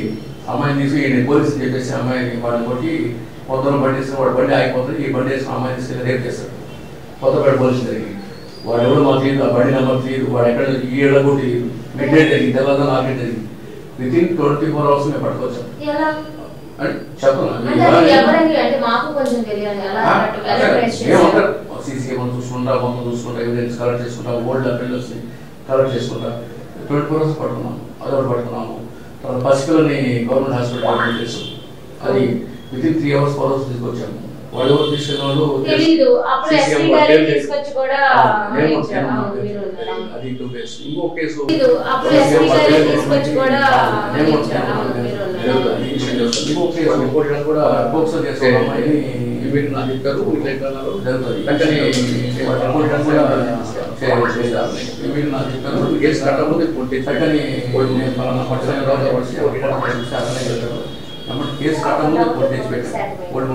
[SPEAKER 2] నేను పోలీసుని చెప్పేసి అమ్మాయిని వాడిని కొట్టి మొత్తం బండి వేసుకుని వాడు బండి ఆగిపోతుంది ఈ బండి వేసుకుని అమ్మాయిని తీసుకెళ్ళి రేపు చేస్తాడు కొత్తపేట పోలీసు జరిగింది వాడు ఎవరు మాకు తెలియదు ఆ బండి నెంబర్ తెలియదు వాడు ఎక్కడ ఈ ఏళ్ళ కూడా తెలియదు మిడ్ నైట్ జరిగింది తర్వాత నాకే జరిగింది వితిన్ 24 hours మేము పట్టుకోవచ్చాం ఏమంటారు సీసీ కెమెరా చూసుకుంటా మొత్తం చూసుకుంటా ఎవిడెన్స్ కలెక్ట్ చేసుకుంటా ఓల్డ్ అఫెండర్స్ కలెక్ట్ చేసుకుంటా 24 hours పట్టుకున్నాము అదొకటి పట్టుకున్నాము తర్వాత పసిపిల్లని గవర్నమెంట్ హాస్పిటల్ అడ్మిట్ చేసాం అది వితిన్ 3 hours 4 hours తీసుకొచ్చాము వాళ్ళు ఎవరు తీసుకెళ్ళిన వాళ్ళు అది 2 కేసు ఇంకో కేసు కూడా పోక్సో కేసు అమ్మాయిని నాకు చెప్పారు నాకు చెప్పారు కేసు కట్టకపోతే చక్కని కేసు కట్టకపోతే కోర్టు తెచ్చి పెట్టారు కోర్టు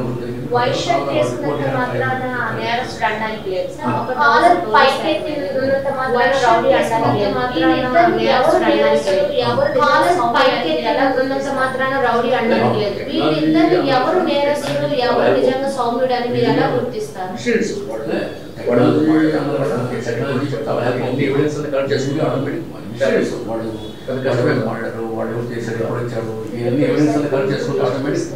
[SPEAKER 1] వైట్ షర్ట్ వేసుకున్నంత మాత్రాన నేరస్తుడు అనడానికి లేదు సార్. ఒక కాలర్ పైకెత్తి ఉన్నంత మాత్రాన రౌడీ అనడానికి లేదు. ఎవరు కాలర్ పైకెత్తి ఉన్నంత మాత్రాన రౌడీ అనడానికి లేదు. వీళ్ళిద్దరు ఎవరు నేరస్తుడు ఎవరు నిజంగా సౌమ్యుడు అని మీరు ఎలా గుర్తిస్తారు?
[SPEAKER 2] వాళ్ళు చేశారు ఎప్పుడు వచ్చాడు ఇవన్నీ ఎవిడెన్స్ అన్ని కలెక్ట్ చేసుకుంటే ఆటోమేటిక్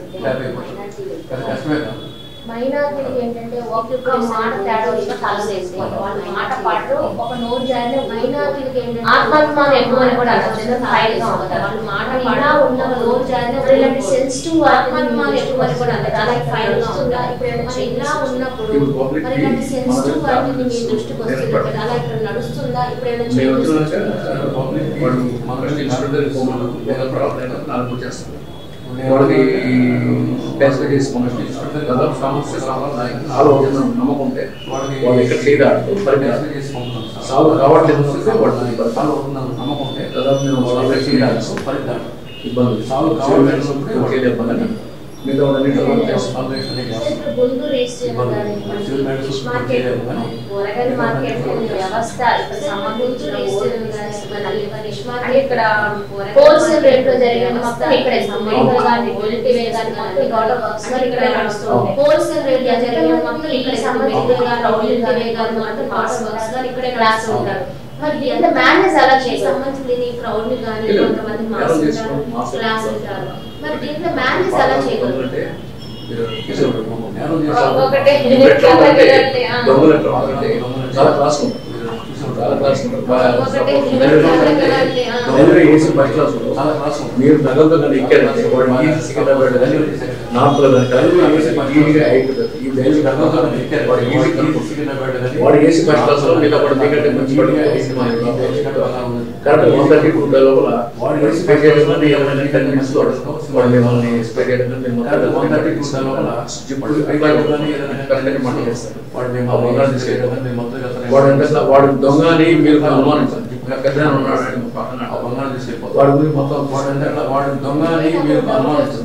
[SPEAKER 2] కష్టమే కాదు.
[SPEAKER 1] మైనారిటీకి ఏంటంటే ఒక్కొక్క మాట తేడా వచ్చినా తలసేసుకోవాలి. వాళ్ళ మాట పాటు ఒక నోరు జారిన మైనారిటీకి ఏంటంటే ఆత్మాభిమానం ఎక్కువ అని కూడా అర్థం ఫైల్గా ఉంటుంది. వాళ్ళ మాట పాడా ఉన్న నోరు జారిన ఇలాంటి సెన్సిటివ్ ఆత్మాభిమానం ఎక్కువ అని కూడా అంటే చాలా ఫైల్గా ఉంటుంది. ఇప్పుడు ఇలా ఉన్నప్పుడు మరి ఇలాంటి సెన్సిటివ్ వాటిని మీ దృష్టికి వస్తుంది అలా ఇక్కడ నడుస్తుందా? ఇప్పుడు
[SPEAKER 2] వాళ్ళకి ట్రాన్స్ఫర్ చేసుకున్న సమస్య ఆలోచన నమ్మకం ఉంటే వాళ్ళు ఇక్కడ చేయడానికి సాల్వ్ కావట్లేదు నమ్మకం ఉంటే దాదాపు నేను వాళ్ళ చేయడానికి ఫలితాలు ఇబ్బంది సాల్వ్ కావట్లేదు చేయలేకపోతే మిగతా
[SPEAKER 1] ఇక్కడ హోల్సేల్ రేట్ లో జరిగిన మొత్తం ఇక్కడ హోల్సేల్ రేట్ జరిగిన మొత్తం ఇక్కడ ఇక్కడ క్లాస్ ఉంటారు. మరి ఎంత మేనేజ్ అలా చేసి సంబంధించిన క్రౌడ్ ని కానీ కొంతమంది క్లాస్ ఉంటారు. మరి దీంట్లో మేనేజ్ అలా చేయగలరు.
[SPEAKER 2] ఏసీ ఫస్ట్ క్లాస్ మీరు నగరంలో కానీ ఇక్కడ సికింద్రాబాద్ కానీ నార్త్లో కానీ ఈ డైలీ వాడు ఏసీ ఫస్ట్ క్లాస్ లో మీకు అప్పుడు మీకంటే మంచి కరెక్ట్ 130 ఫుట్ లోపల వాడు ఏసీ పే చేయడం వాడు మిమ్మల్ని స్పే చేయడం వాడు దొంగ అని మీరు అనుమానించారు వాడు మొత్తం వాడు దొంగ అని మీరు అనుమానించారు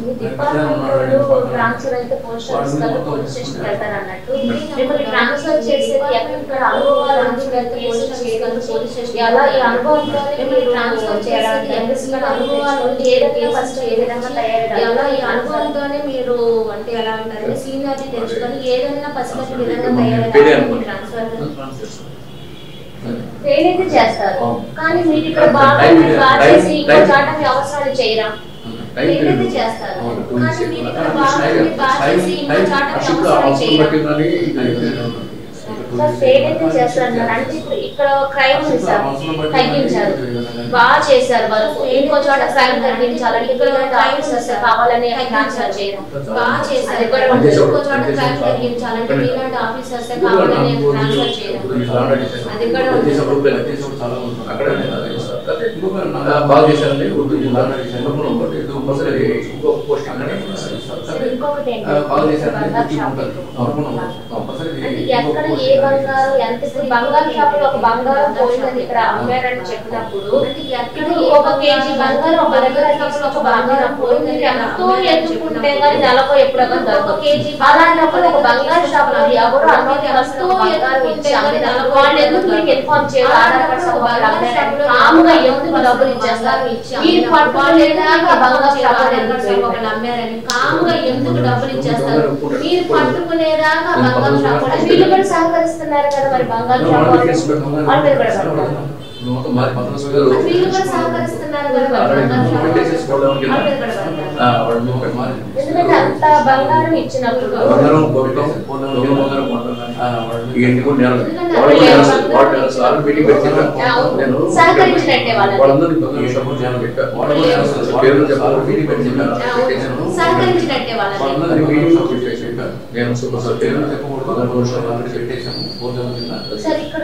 [SPEAKER 1] అనుభవంతోనే మీరు అంటే ఎలా ఉంటారు సీనియారిటీ తెచ్చుకొని ఏదైనా పసిగట్టి విధంగా తయారవుతారు ట్రైన్ చేస్తారు కానీ మీరు ఇక్కడ బాగా చేసి ఇంకో చాట మీ అవసరాలు చేయరా ట్రైన్ చేస్తారు కానీ మీరు ఇక్కడ బాగా చేసి ఇంకో చాట మీ అవసరాలు చేయరా అంటే ఇక్కడ క్రైమ్ ఉంది సార్ తగ్గించారు బాగా చేశారు వర్క్ ఇంకో చోట క్రైమ్ తగ్గించాలంటే ఇక్కడ క్రైమ్స్ కావాలని ట్రాన్స్ఫర్ చేయడం బాగా చేశారు ఇంకో చోట క్రైమ్ తగ్గించాలంటే మీలాంటి ఆఫీసర్స్ కావాలని ట్రాన్స్ఫర్ చేయడం అది కూడా
[SPEAKER 2] బాగా చేశారండి
[SPEAKER 1] ఇంకొకటి ఎక్కడ ఏ బంగారం ఎంత బంగారం షాప్ లో ఒక బంగారం పోయిందని ఇక్కడ అమ్మారని చెప్పినప్పుడు ఒక కేజీ బంగారం ఒక దగ్గర ఒక బంగారం పోయిందని ఎంతో ఎత్తుకుంటే కానీ నెలకు ఎప్పుడో ఒక కేజీ అలాంటప్పుడు ఒక బంగారం షాప్ లో ఎవరు అమ్మాయి ఎంతో ఎత్తుకుంటే వాళ్ళు ఎందుకు మీకు ఇన్ఫార్మ్ చేయాలి ఆధార్ కార్డ్స్ ఒక బంగారం షాప్ లో మామూలుగా ఎందుకు డబ్బులు ఇచ్చేస్తారు మీరు పట్టుకోలేదాకా బంగారం షాప్ ఒకళ్ళు అమ్మారని కాముగా ఎందుకు డబ్బులు ఇచ్చేస్తారు మీరు పట్టుకునేదాకా బంగారం షాప్ వీళ్ళు కూడా సహకరిస్తున్నారు కదా మరి బంగారం షాప్ వీళ్ళు కూడా సహకరిస్తున్నారు కదా ఎందుకంటే అంత బంగారం ఇచ్చినప్పుడు సహకరించినట్టే సహకరించినట్టే సార్ ఇక్కడ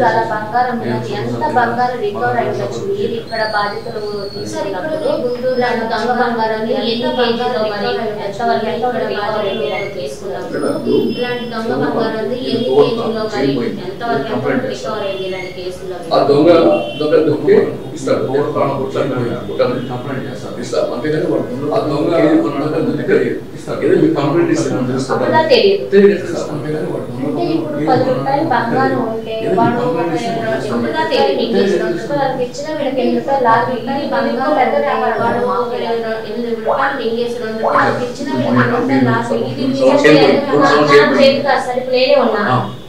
[SPEAKER 1] చాలా బంగారం ఎంత బంగారం రికవర్ అయ్యొచ్చు మీరు ఇక్కడ బాధ్యతలు తీసుకున్నప్పుడు గుంటూరు దొంగ బంగారాన్ని ఎంత బంగారం మరి ఎంతవరకు ఇక్కడ రికవర్ అయ్యేదని తీసుకున్నప్పుడు ఇలాంటి దొంగ బంగారాన్ని ఎన్ని కేజీలో మరి ఎంతవరకు రికవర్ అయ్యేదని కేసులో బంగారం ఉంటే ఇచ్చిన వీళ్ళకి 8 రూపాయలు లాభం బంగారం పెద్ద వ్యాపారం వాడు 8 రూపాయలు మింగేసి 2 రూపాయలు ఇచ్చిన వీళ్ళకి లాభం ఇది సరిపోలేనే ఉన్నా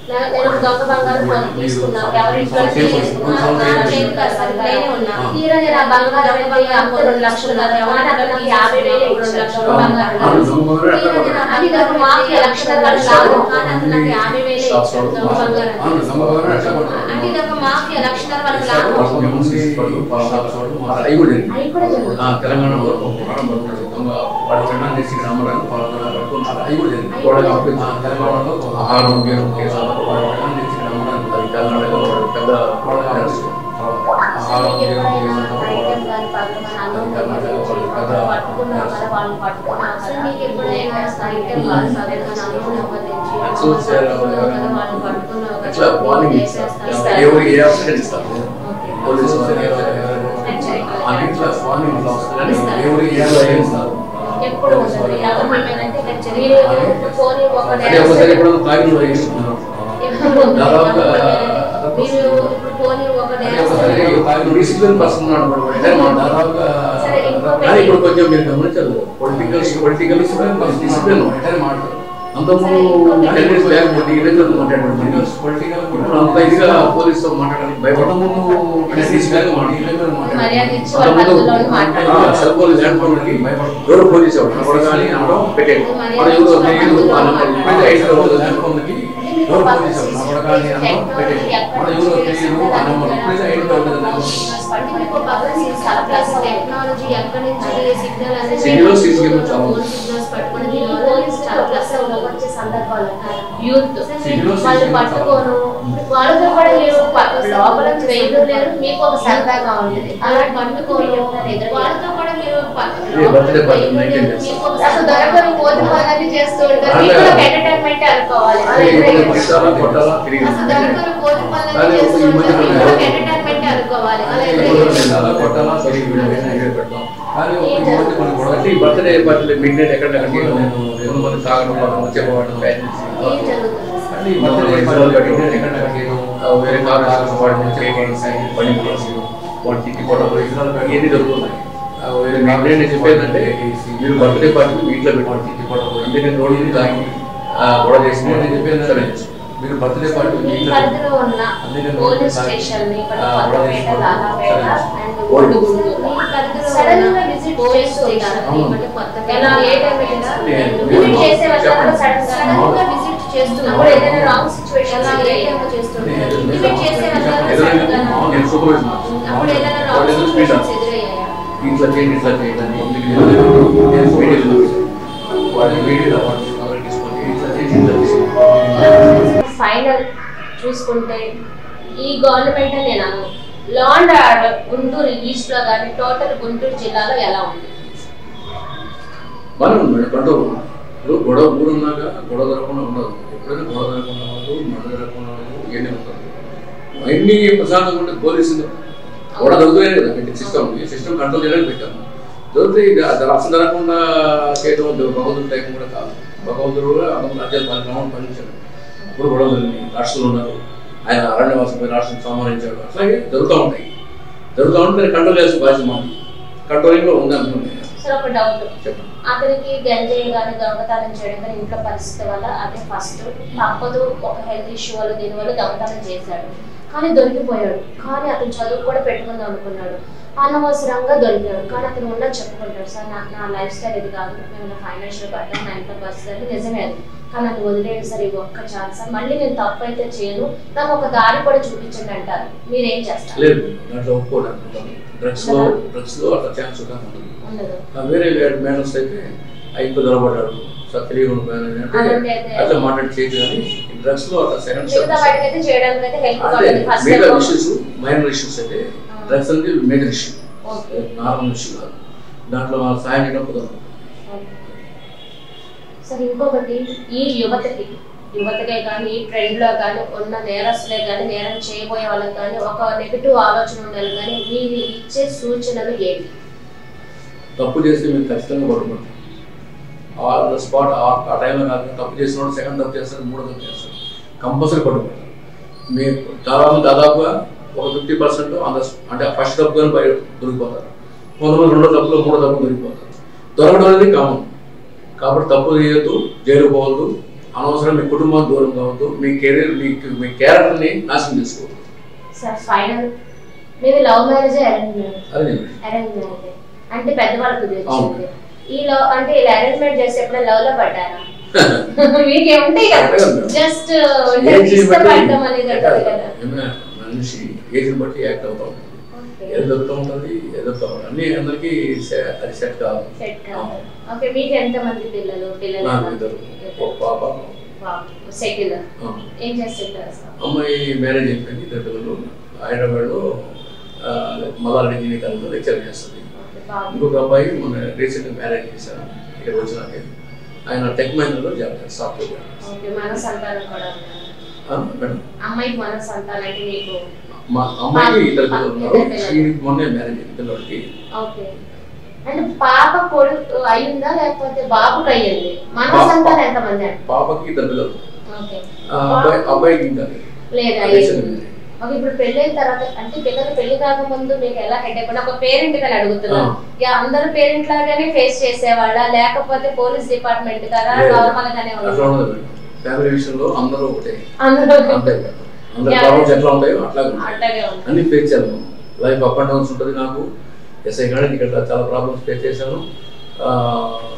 [SPEAKER 1] నేను దొంగ బంగారం తీసుకున్నా ఎవరింట్లో ఉన్నా తీరా నేను ఆ బంగారం 2 లక్షలు 50,000 2 లక్షలు బంగారం అది మాకు లక్షల లాభం కానీ అతను నాకు 50,000 బంగారం అంటే ఇది ఒక మాకు లక్షల వాళ్ళకి లాభం
[SPEAKER 2] తెలంగాణలో
[SPEAKER 1] ఎప్పుడు
[SPEAKER 2] ఇప్పుడు కొంచెం మీరు గమనించారు పొలిటికల్ డిసిప్లిన్ అంతకుముందు అంత ఇదిగా పోలీసుతో మాట్లాడడానికి భయపడము సెల్ ఫోన్ ల్యాండ్ ఫోన్కి ఎవరు పోలీసు కానీ అనడం పెట్టేది ల్యాండ్ ఫోన్కి
[SPEAKER 1] మీకు టెక్నాలజీ ఎక్కడి నుంచి సిగ్నల్ వచ్చే సందర్భాలు యూత్ వాళ్ళు పట్టుకోను వాళ్ళతో కూడా మీరు లోపల ట్రైన్ లేరు, మీకు ఒక సరదాగా ఉంటుంది అలా పట్టుకోను వాళ్ళతో కూడా మీరు అసలు దొరకని పోతే పనులన్నీ చేస్తూ ఉంటారు, మీకు ఎంటర్టైన్మెంట్ అనుకోవాలి. అసలు దొరకని పోతే పనులన్నీ చేస్తూ ఉంటారు, మీకు ఎంటర్టైన్మెంట్ అనుకోవాలి.
[SPEAKER 2] బర్త్డే పార్టీ మిడ్ నైట్ ఎక్కడ చెప్పబడడం వేరే ఏది జరుగుతున్నాయి. వేరే నేను చెప్పేదంటే మీరు బర్త్డే పార్టీ మీ ఇంట్లో పెట్టుకోండి, అందుకని రోడ్డు మీద గొడవ చేసి నేను చెప్పేది సరే మీరు బర్త్డే పార్టీ మీ ఇంట్లో ఇట్లా చేయండి ఇట్లా చేయండి
[SPEAKER 1] ఫైనల్ చూసుకుంటే ఈ గవర్నమెంట్ నేను law and order Guntur east లో కానీ టోటల్ గుంటూరు జిల్లాలో ఎలా ఉంది?
[SPEAKER 2] బాగానే ఉంది మేడం. కంట్రోల్ ఇప్పుడు గొడవ ఊరున్నాక గొడవ జరగకుండా ఉండదు. ఎప్పుడైనా గొడవ జరగకుండా ఉండదు, మండ జరగకుండా ఉండదు, ఇవన్నీ ఉంటుంది. అన్ని ప్రశాంతంగా ఉంటే పోలీసులు గొడవ దొరుకుతాయి కదా పెట్టి సిస్టమ్ కంట్రోల్ చేయడానికి పెట్టాము. దొరికితే అసలు జరగకుండా చేయడం భగవంతుడు టైం కూడా కాదు. భగవంతుడు కూడా రాజ్యాలు పనిచేశాడు. ఇప్పుడు గొడవ జరిగింది, రాష్ట్రంలో ఉన్నారు, ఆయన అరణ్యవాసంపై రాష్ట్రం సంహరించాడు. అట్లాగే జరుగుతూ ఉంటే కంట్రోల్ చేయాల్సిన బాధ్యత మాది. కంట్రోలింగ్ లో ఉంది అనుకుంటున్నాను.
[SPEAKER 1] ఒక డౌట్, అతనికి గంజాయి కానీ దొంగతనం చేయడం కానీ ఇంట్లో పరిస్థితి వల్ల అదే ఫస్ట్ తప్పదు, ఒక హెల్త్ ఇష్యూ వల్ల దీనివల్ల దొంగతనం చేశాడు కానీ దొరికిపోయాడు. కానీ అతను చదువు కూడా పెట్టుకుందాం అనుకున్నాడు, అనవసరంగా దొరికాడు. కానీ అతను ఉన్నది చెప్పుకుంటాడు, సార్ నా లైఫ్ స్టైల్ ఇది కాదు, మేము ఫైనాన్షియల్ పడ్డాం, నా ఇంట్లో పరిస్థితి నిజమే అది, కానీ నాకు వదిలేయండి సార్, ఇవి ఒక్క ఛాన్స్ సార్, మళ్ళీ నేను తప్పు అయితే చేయను, నాకు ఒక దారి కూడా చూపించండి అంటారు. మీరేం చేస్తారు?
[SPEAKER 2] లేదు, దాంట్లో ఒప్పుకోవడానికి డ్రగ్స్ లో అట్లా ఛాన్స్ ఉండదు. వేరే మేనర్స్ అయితే అయిపో దొరకబడ్డాడు సార్ తెలియకుండా అట్లా మాట్లాడి చేయొచ్చు. కానీ డ్రగ్స్ లో అట్లా సెకండ్ ఇష్యూస్ మైనర్ ఇష్యూస్ అయితే డ్రగ్స్ అనేది మేజర్ ఇష్యూ, నార్మల్ ఇష్యూ కాదు. దాంట్లో సాయం చేయడం కుదరదు.
[SPEAKER 1] సార్ ఇంకొకటి, ఈ యువతకే కానీ ఈ ట్రెండ్ లో కానీ ఉన్న నేరస్తులే కానీ నేరం చేయబోయే వాళ్ళకి కానీ ఒక నెగిటివ్ ఆలోచన ఉండాలి కానీ మీరు ఇచ్చే సూచనలు ఏంటి?
[SPEAKER 2] తప్పు చేస్తే మీరు ఖచ్చితంగా పట్టుకుంటాం. ఆన్ ద స్పాట్ ఆ టైంలో కాదు, తప్పు చేసిన సెకండ్ తప్పు చేస్తారు, మూడో తప్పు చేస్తారు, కంపల్సరీ పట్టుకుంటారు. మీరు దాదాపుగా ఒక 50% అంటే ఫస్ట్ తప్పు కానీ దొరికిపోతారు. కొంతమంది రెండో తప్పులో మూడో తప్పు దొరికిపోతారు. దొరకడం అనేది కామన్. కాబట్టి తప్పు చేయొద్దు, జైలు పోవద్దు, అనవసరం మీ కుటుంబానికి దూరం కావద్దు, మీ కెరీర్ మీ క్యారెక్టర్ని నాశనం చేసుకోవద్దు.
[SPEAKER 1] సార్ ఫైనల్, మీది లవ్ మ్యారేజ్ అరేంజ్ అంటే పెద్దవాళ్ళకు తెలిసింది. ఈ లవ్ అంటే ఇలా అరేంజ్మెంట్ చేసేప్పుడు లవ్ లో పడ్డారా? మీకేముంటాయి కదా, జస్ట్ ఇష్టపడడం అనేది
[SPEAKER 2] మనిషి ఏజ్ బట్టి యాక్ట్ అవుతా ఉంటుంది, ఏదో దొరుకుతూ ఉంటుంది, ఏదో అన్ని అందరికి అది సెట్ కాదు.
[SPEAKER 1] ఓకే, మీకు ఎంతమంది పిల్లలు? సెటిల్ ఏం చేస్తుంటారు?
[SPEAKER 2] అమ్మాయి మ్యారేజ్ అయిపోయింది, 2 పిల్లలు. హైదరాబాద్ లో మలార్ ఇంజనీరింగ్ కాలేజ్లో లెక్చర్ చేస్తుంది. ఇంకొక అబ్బాయి మొన్న రీసెంట్ మ్యారేజ్ చేశారు. ఇక్కడ వచ్చినాక ఆయన టెక్ మహీంద్రాలో జాబ్ చేస్తారు, సాఫ్ట్వేర్ జాబ్. మా అమ్మాయికి 2 పిల్లలు ఉన్నారు. మొన్నే మ్యారేజ్ అయింది పిల్లలకి. పాపకి 2 పిల్లలు, అబ్బాయికి ఇంకా
[SPEAKER 1] ఇప్పుడు పెళ్ళైన తర్వాత అంటే పిల్లలు పెళ్లి కాకముందు మీకు ఎలా హెడ్ ఒక పేరెంట్ గా అడుగుతున్నారు, అందరు పేరెంట్ లాగానే ఫేస్ చేసేవాళ్ళ లేకపోతే పోలీస్ డిపార్ట్మెంట్ కదా నార్మల్ గానే
[SPEAKER 2] ఉండదు? ఫ్యామిలీ విషయంలో అందరూ ఒకటే, అందరూ ప్రాబ్లమ్స్ ఎట్లా ఉంటాయో అట్లాగే అన్ని ఫేస్ చేయాలి. లైఫ్ అప్ అండ్ డౌన్స్ ఉంటుంది. నాకు ఎస్ఐ కానీ ఇక్కడ చాలా ప్రాబ్లమ్స్ ఫేస్ చేశాను,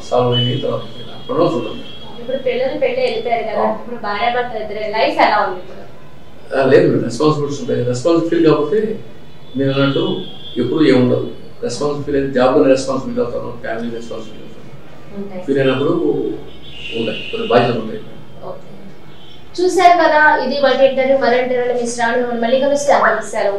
[SPEAKER 2] సాల్వ్ అయింది. తర్వాత అప్ అండ్ డౌన్స్ ఉంటుంది.
[SPEAKER 1] ఇప్పుడు పిల్లలు పెళ్ళి వెళ్ళిపోయారు కదా, ఇప్పుడు భార్య భర్త ఇద్దరు లైఫ్ ఎలా ఉంది ఇప్పుడు?
[SPEAKER 2] లేదు, రెస్పాన్సిబిలిటీస్ ఉంటాయి. రెస్పాన్సిబిలిటీ కాబట్టి నేను అన్నట్టు ఎప్పుడు ఏముండదు. రెస్పాన్సిబిలిటీ అయితే జాబ్లో రెస్పాన్సిబిలిటీ అవుతాను, ఫ్యామిలీ రెస్పాన్సిబిలిటీ అవుతాను. ఫీల్ అయినప్పుడు ఉంటాయి, కొన్ని బాధ్యతలు ఉంటాయి.
[SPEAKER 1] చూశారు కదా, ఇది వాటి ఇంటర్వ్యూ. మరింటి మీ శ్రావణి మళ్ళీ కలుస్తే నమస్కారం.